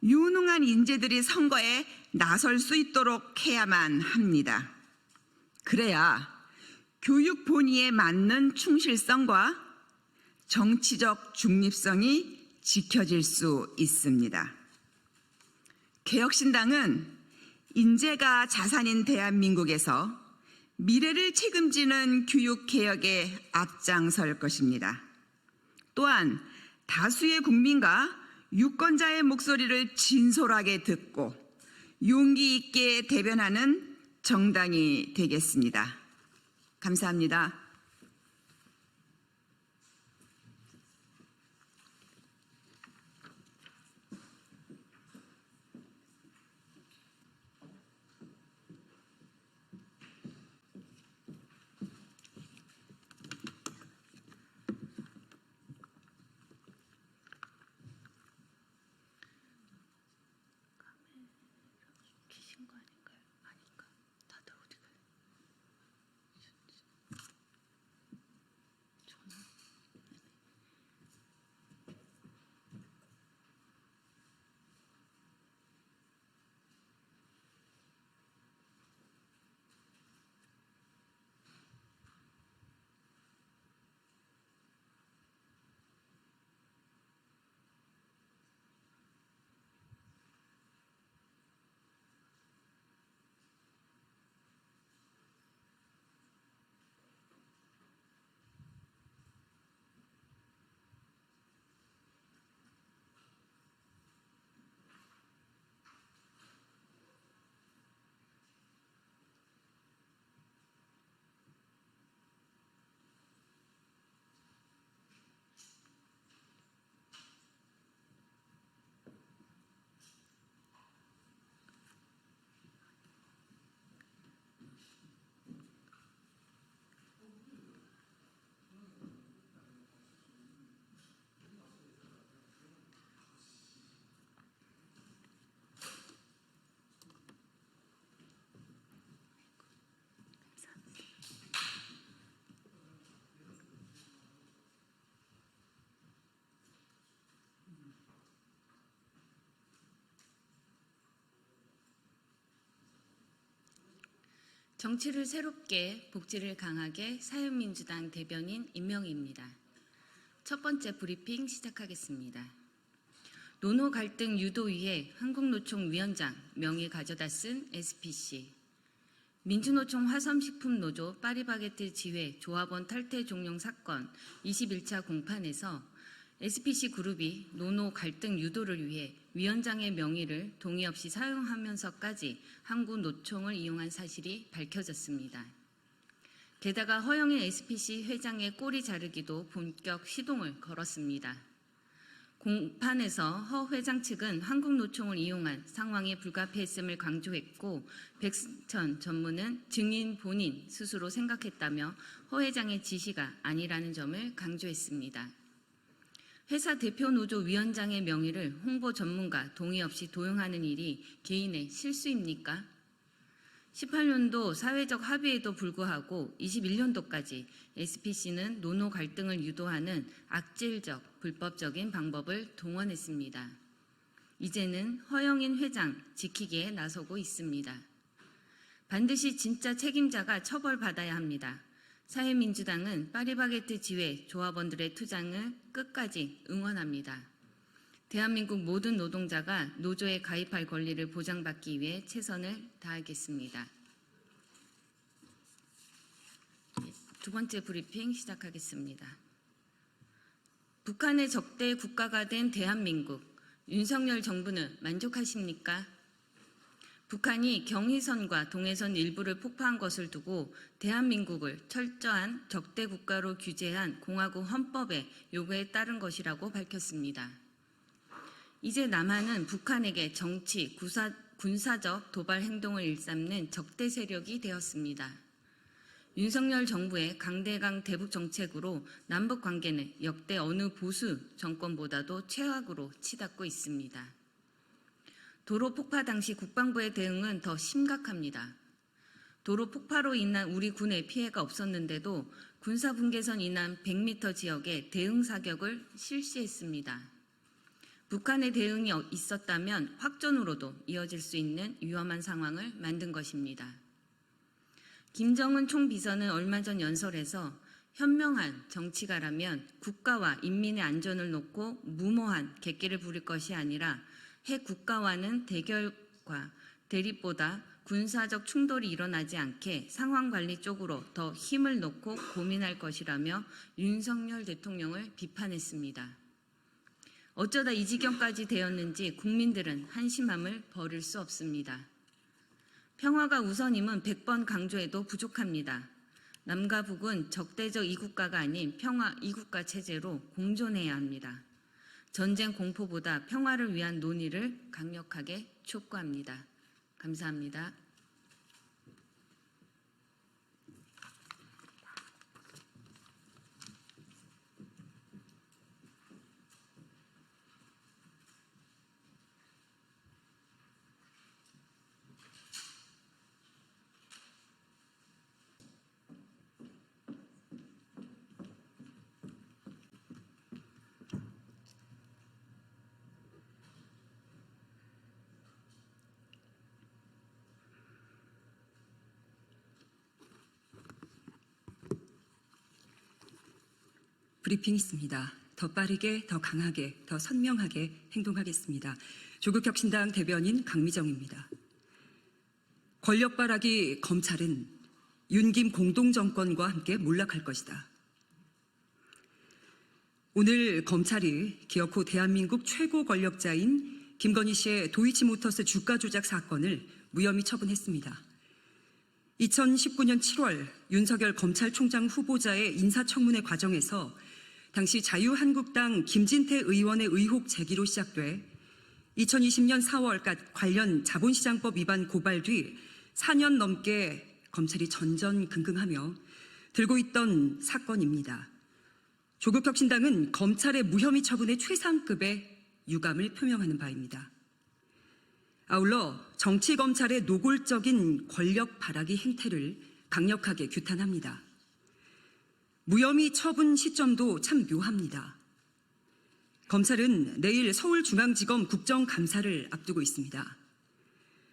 유능한 인재들이 선거에 나설 수 있도록 해야만 합니다. 그래야 교육 본의에 맞는 충실성과 정치적 중립성이 지켜질 수 있습니다. 개혁신당은 인재가 자산인 대한민국에서 미래를 책임지는 교육개혁에 앞장설 것입니다. 또한 다수의 국민과 유권자의 목소리를 진솔하게 듣고 용기 있게 대변하는 정당이 되겠습니다. 감사합니다. 정치를 새롭게, 복지를 강하게 사회민주당 대변인 임명희입니다. 첫 번째 브리핑 시작하겠습니다. 노노 갈등 유도위에 한국노총 위원장 명의 가져다 쓴 SPC, 민주노총 화섬식품노조 파리바게뜨 지회 조합원 탈퇴 종용 사건 21차 공판에서 SPC 그룹이 노노 갈등 유도를 위해 위원장의 명의를 동의 없이 사용하면서까지 한국노총을 이용한 사실이 밝혀졌습니다. 게다가 허영일 SPC 회장의 꼬리 자르기도 본격 시동을 걸었습니다. 공판에서 허 회장 측은 한국노총을 이용한 상황이 불가피했음을 강조했고 백승천 전무는 증인 본인 스스로 생각했다며 허 회장의 지시가 아니라는 점을 강조했습니다. 회사 대표 노조 위원장의 명의를 홍보 전문가 동의 없이 도용하는 일이 개인의 실수입니까? 18년도 사회적 합의에도 불구하고 21년도까지 SPC는 노노 갈등을 유도하는 악질적, 불법적인 방법을 동원했습니다. 이제는 허영인 회장 지키기에 나서고 있습니다. 반드시 진짜 책임자가 처벌받아야 합니다. 사회민주당은 파리바게뜨 지회 조합원들의 투쟁을 끝까지 응원합니다. 대한민국 모든 노동자가 노조에 가입할 권리를 보장받기 위해 최선을 다하겠습니다. 두 번째 브리핑 시작하겠습니다. 북한의 적대 국가가 된 대한민국, 윤석열 정부는 만족하십니까? 북한이 경의선과 동해선 일부를 폭파한 것을 두고 대한민국을 철저한 적대 국가로 규제한 공화국 헌법의 요구에 따른 것이라고 밝혔습니다. 이제 남한은 북한에게 정치, 군사적 도발 행동을 일삼는 적대 세력이 되었습니다. 윤석열 정부의 강대강 대북 정책으로 남북 관계는 역대 어느 보수 정권보다도 최악으로 치닫고 있습니다. 도로 폭파 당시 국방부의 대응은 더 심각합니다. 도로 폭파로 인한 우리 군의 피해가 없었는데도 군사분계선 이남 100m 지역에 대응 사격을 실시했습니다. 북한의 대응이 있었다면 확전으로도 이어질 수 있는 위험한 상황을 만든 것입니다. 김정은 총비서는 얼마 전 연설에서 현명한 정치가라면 국가와 인민의 안전을 놓고 무모한 객기를 부릴 것이 아니라 핵 국가와는 대결과 대립보다 군사적 충돌이 일어나지 않게 상황 관리 쪽으로 더 힘을 놓고 고민할 것이라며 윤석열 대통령을 비판했습니다. 어쩌다 이 지경까지 되었는지 국민들은 한심함을 버릴 수 없습니다. 평화가 우선임은 100번 강조해도 부족합니다. 남과 북은 적대적 이국가가 아닌 평화 이국가 체제로 공존해야 합니다. 전쟁 공포보다 평화를 위한 논의를 강력하게 촉구합니다. 감사합니다. 브리핑 있습니다. 더 빠르게, 더 강하게, 더 선명하게 행동하겠습니다. 조국혁신당 대변인 강미정입니다. 권력바라기 검찰은 윤김 공동정권과 함께 몰락할 것이다. 오늘 검찰이 기어코 대한민국 최고 권력자인 김건희 씨의 도이치모터스 주가 조작 사건을 무혐의 처분했습니다. 2019년 7월 윤석열 검찰총장 후보자의 인사청문회 과정에서 당시 자유한국당 김진태 의원의 의혹 제기로 시작돼 2020년 4월까지 관련 자본시장법 위반 고발 뒤 4년 넘게 검찰이 전전긍긍하며 들고 있던 사건입니다. 조국혁신당은 검찰의 무혐의 처분의 최상급의 유감을 표명하는 바입니다. 아울러 정치검찰의 노골적인 권력 바라기 행태를 강력하게 규탄합니다. 무혐의 처분 시점도 참 묘합니다. 검찰은 내일 서울중앙지검 국정감사를 앞두고 있습니다.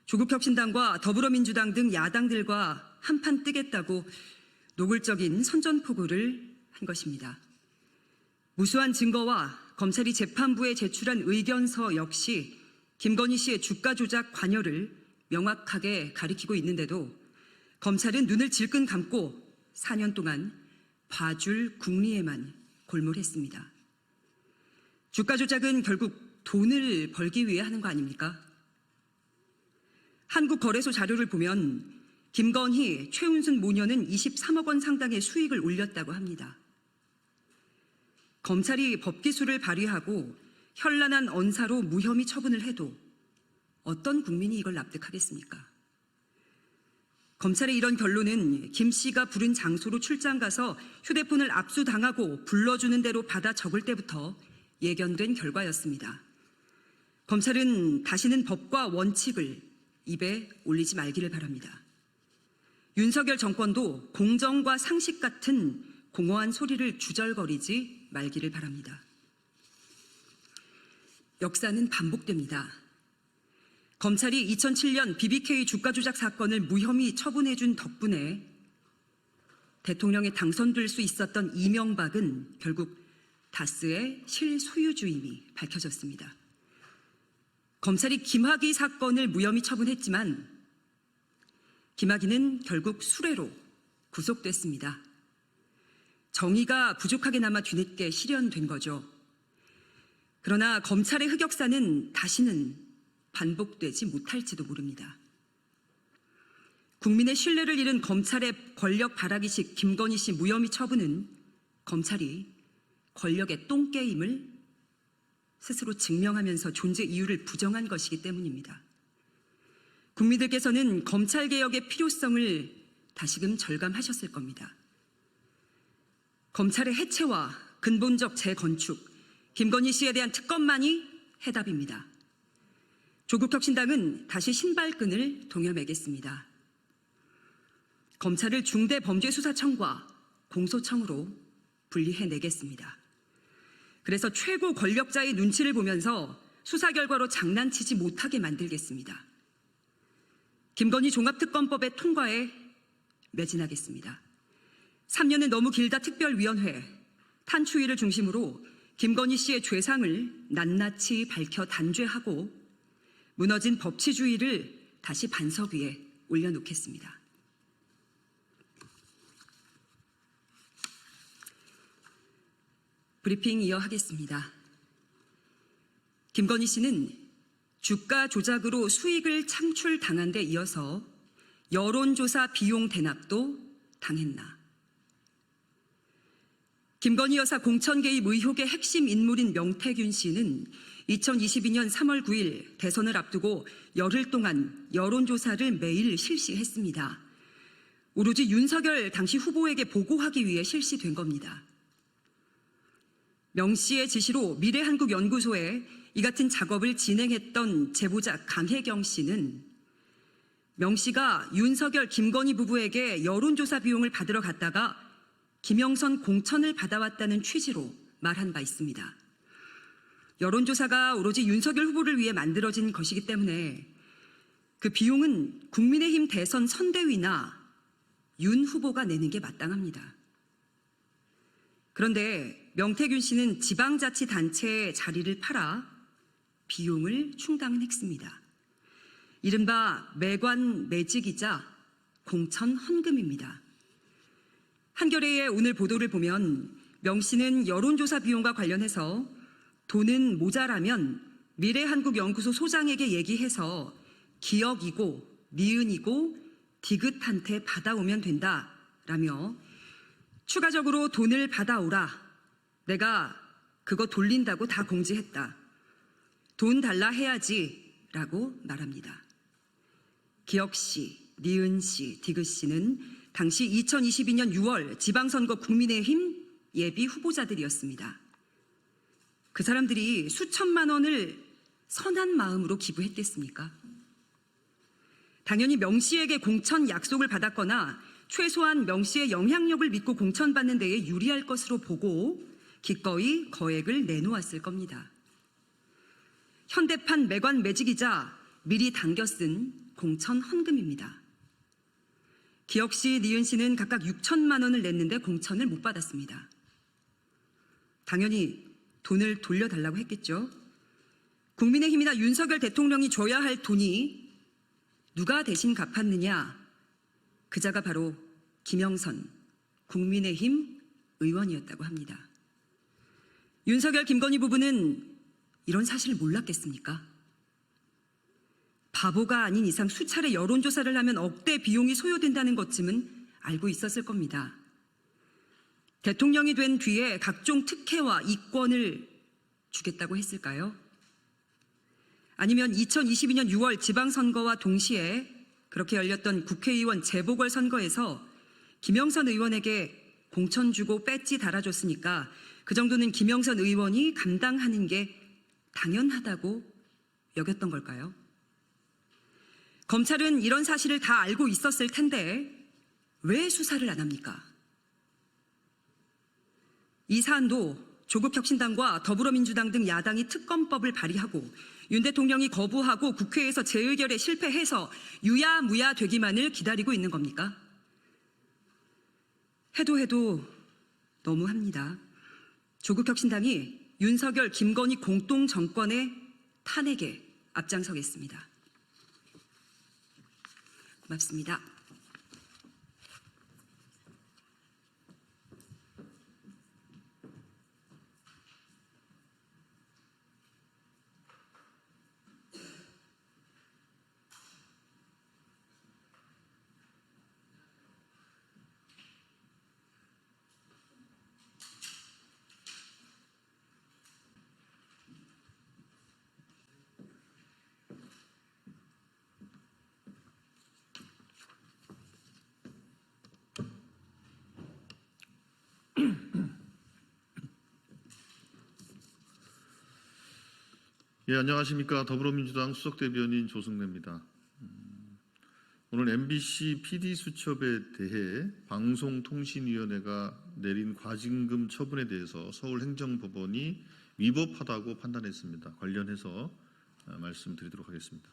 조국혁신당과 더불어민주당 등 야당들과 한판 뜨겠다고 노골적인 선전포고를 한 것입니다. 무수한 증거와 검찰이 재판부에 제출한 의견서 역시 김건희 씨의 주가 조작 관여를 명확하게 가리키고 있는데도 검찰은 눈을 질끈 감고 4년 동안 봐줄 국리에만 골몰했습니다. 주가 조작은 결국 돈을 벌기 위해 하는 거 아닙니까? 한국거래소 자료를 보면 김건희, 최은순 모녀는 23억 원 상당의 수익을 올렸다고 합니다. 검찰이 법기술을 발휘하고 현란한 언사로 무혐의 처분을 해도 어떤 국민이 이걸 납득하겠습니까? 검찰의 이런 결론은 김 씨가 부른 장소로 출장 가서 휴대폰을 압수당하고 불러주는 대로 받아 적을 때부터 예견된 결과였습니다. 검찰은 다시는 법과 원칙을 입에 올리지 말기를 바랍니다. 윤석열 정권도 공정과 상식 같은 공허한 소리를 주절거리지 말기를 바랍니다. 역사는 반복됩니다. 검찰이 2007년 BBK 주가 조작 사건을 무혐의 처분해준 덕분에 대통령에 당선될 수 있었던 이명박은 결국 다스의 실소유주임이 밝혀졌습니다. 검찰이 김학의 사건을 무혐의 처분했지만 김학의는 결국 수뢰로 구속됐습니다. 정의가 부족하게 남아 뒤늦게 실현된 거죠. 그러나 검찰의 흑역사는 다시는 반복되지 못할지도 모릅니다. 국민의 신뢰를 잃은 검찰의 권력 바라기식 김건희 씨 무혐의 처분은 검찰이 권력의 똥게임을 스스로 증명하면서 존재 이유를 부정한 것이기 때문입니다. 국민들께서는 검찰개혁의 필요성을 다시금 절감하셨을 겁니다. 검찰의 해체와 근본적 재건축, 김건희 씨에 대한 특검만이 해답입니다. 조국혁신당은 다시 신발끈을 동여매겠습니다. 검찰을 중대범죄수사청과 공소청으로 분리해내겠습니다. 그래서 최고 권력자의 눈치를 보면서 수사 결과로 장난치지 못하게 만들겠습니다. 김건희 종합특검법의 통과에 매진하겠습니다. 3년은 너무 길다 특별위원회, 탄추위를 중심으로 김건희 씨의 죄상을 낱낱이 밝혀 단죄하고 무너진 법치주의를 다시 반석 위에 올려놓겠습니다. 브리핑 이어하겠습니다. 김건희 씨는 주가 조작으로 수익을 창출당한 데 이어서 여론조사 비용 대납도 당했나. 김건희 여사 공천 개입 의혹의 핵심 인물인 명태균 씨는 2022년 3월 9일 대선을 앞두고 열흘 동안 여론조사를 매일 실시했습니다. 오로지 윤석열 당시 후보에게 보고하기 위해 실시된 겁니다. 명 씨의 지시로 미래한국연구소에 이 같은 작업을 진행했던 제보자 강혜경 씨는 명 씨가 윤석열, 김건희 부부에게 여론조사 비용을 받으러 갔다가 김영선 공천을 받아왔다는 취지로 말한 바 있습니다. 여론조사가 오로지 윤석열 후보를 위해 만들어진 것이기 때문에 그 비용은 국민의힘 대선 선대위나 윤 후보가 내는 게 마땅합니다. 그런데 명태균 씨는 지방자치단체의 자리를 팔아 비용을 충당했습니다. 이른바 매관 매직이자 공천 헌금입니다. 한겨레의 오늘 보도를 보면 명 씨는 여론조사 비용과 관련해서 돈은 모자라면 미래한국연구소 소장에게 얘기해서 기억이고 니은이고 디귿한테 받아오면 된다라며 추가적으로 돈을 받아오라. 내가 그거 돌린다고 다 공지했다. 돈 달라 해야지 라고 말합니다. 기억씨, 니은씨, 디귿씨는 당시 2022년 6월 지방선거 국민의힘 예비 후보자들이었습니다. 그 사람들이 수천만 원을 선한 마음으로 기부했겠습니까? 당연히 명 씨에게 공천 약속을 받았거나 최소한 명 씨의 영향력을 믿고 공천받는 데에 유리할 것으로 보고 기꺼이 거액을 내놓았을 겁니다. 현대판 매관 매직이자 미리 당겨 쓴 공천 헌금입니다. 기혁 씨, 니은 씨는 각각 6천만 원을 냈는데 공천을 못 받았습니다. 당연히 돈을 돌려달라고 했겠죠. 국민의힘이나 윤석열 대통령이 줘야 할 돈이 누가 대신 갚았느냐? 그자가 바로 김영선 국민의힘 의원이었다고 합니다. 윤석열, 김건희 부부는 이런 사실을 몰랐겠습니까? 바보가 아닌 이상 수차례 여론조사를 하면 억대 비용이 소요된다는 것쯤은 알고 있었을 겁니다. 대통령이 된 뒤에 각종 특혜와 이권을 주겠다고 했을까요? 아니면 2022년 6월 지방선거와 동시에 그렇게 열렸던 국회의원 재보궐선거에서 김영선 의원에게 공천 주고 배지 달아줬으니까 그 정도는 김영선 의원이 감당하는 게 당연하다고 여겼던 걸까요? 검찰은 이런 사실을 다 알고 있었을 텐데 왜 수사를 안 합니까? 이 사안도 조국혁신당과 더불어민주당 등 야당이 특검법을 발의하고 윤 대통령이 거부하고 국회에서 재의결에 실패해서 유야무야 되기만을 기다리고 있는 겁니까? 해도 너무합니다. 조국혁신당이 윤석열, 김건희 공동 정권의 탄핵에 앞장서겠습니다. 고맙습니다. 예, 안녕하십니까. 더불어민주당 수석대변인 조승래입니다. 오늘 MBC PD수첩에 대해 방송통신위원회가 내린 과징금 처분에 대해서 서울행정법원이 위법하다고 판단했습니다. 관련해서 말씀드리도록 하겠습니다.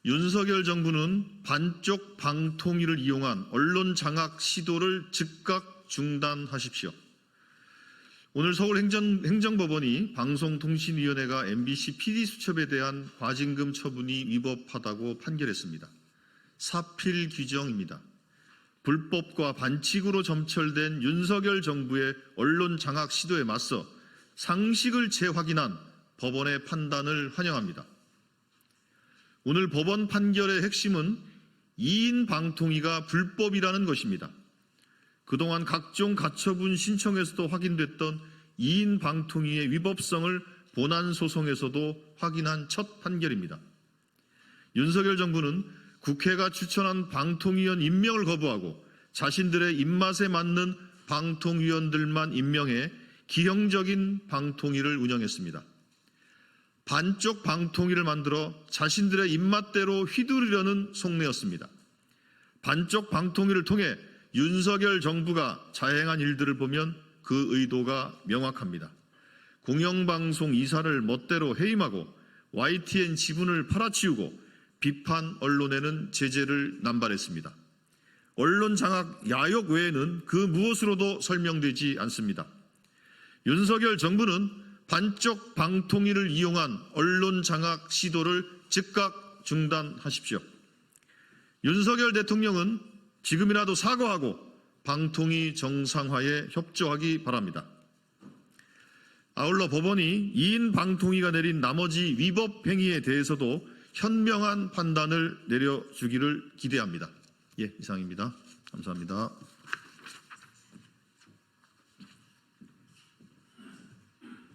윤석열 정부는 반쪽 방통위를 이용한 언론 장악 시도를 즉각 중단하십시오. 오늘 서울행정법원이 방송통신위원회가 MBC PD수첩에 대한 과징금 처분이 위법하다고 판결했습니다. 사필 규정입니다. 불법과 반칙으로 점철된 윤석열 정부의 언론 장악 시도에 맞서 상식을 재확인한 법원의 판단을 환영합니다. 오늘 법원 판결의 핵심은 2인 방통위가 불법이라는 것입니다. 그동안 각종 가처분 신청에서도 확인됐던 2인 방통위의 위법성을 본안소송에서도 확인한 첫 판결입니다. 윤석열 정부는 국회가 추천한 방통위원 임명을 거부하고 자신들의 입맛에 맞는 방통위원들만 임명해 기형적인 방통위를 운영했습니다. 반쪽 방통위를 만들어 자신들의 입맛대로 휘두르려는 속내였습니다. 반쪽 방통위를 통해 윤석열 정부가 자행한 일들을 보면 그 의도가 명확합니다. 공영방송 이사를 멋대로 해임하고 YTN 지분을 팔아치우고 비판 언론에는 제재를 남발했습니다. 언론 장악 야욕 외에는 그 무엇으로도 설명되지 않습니다. 윤석열 정부는 반쪽 방통위를 이용한 언론 장악 시도를 즉각 중단하십시오. 윤석열 대통령은 지금이라도 사과하고 방통위 정상화에 협조하기 바랍니다. 아울러 법원이 2인 방통위가 내린 나머지 위법 행위에 대해서도 현명한 판단을 내려주기를 기대합니다. 예, 이상입니다. 감사합니다.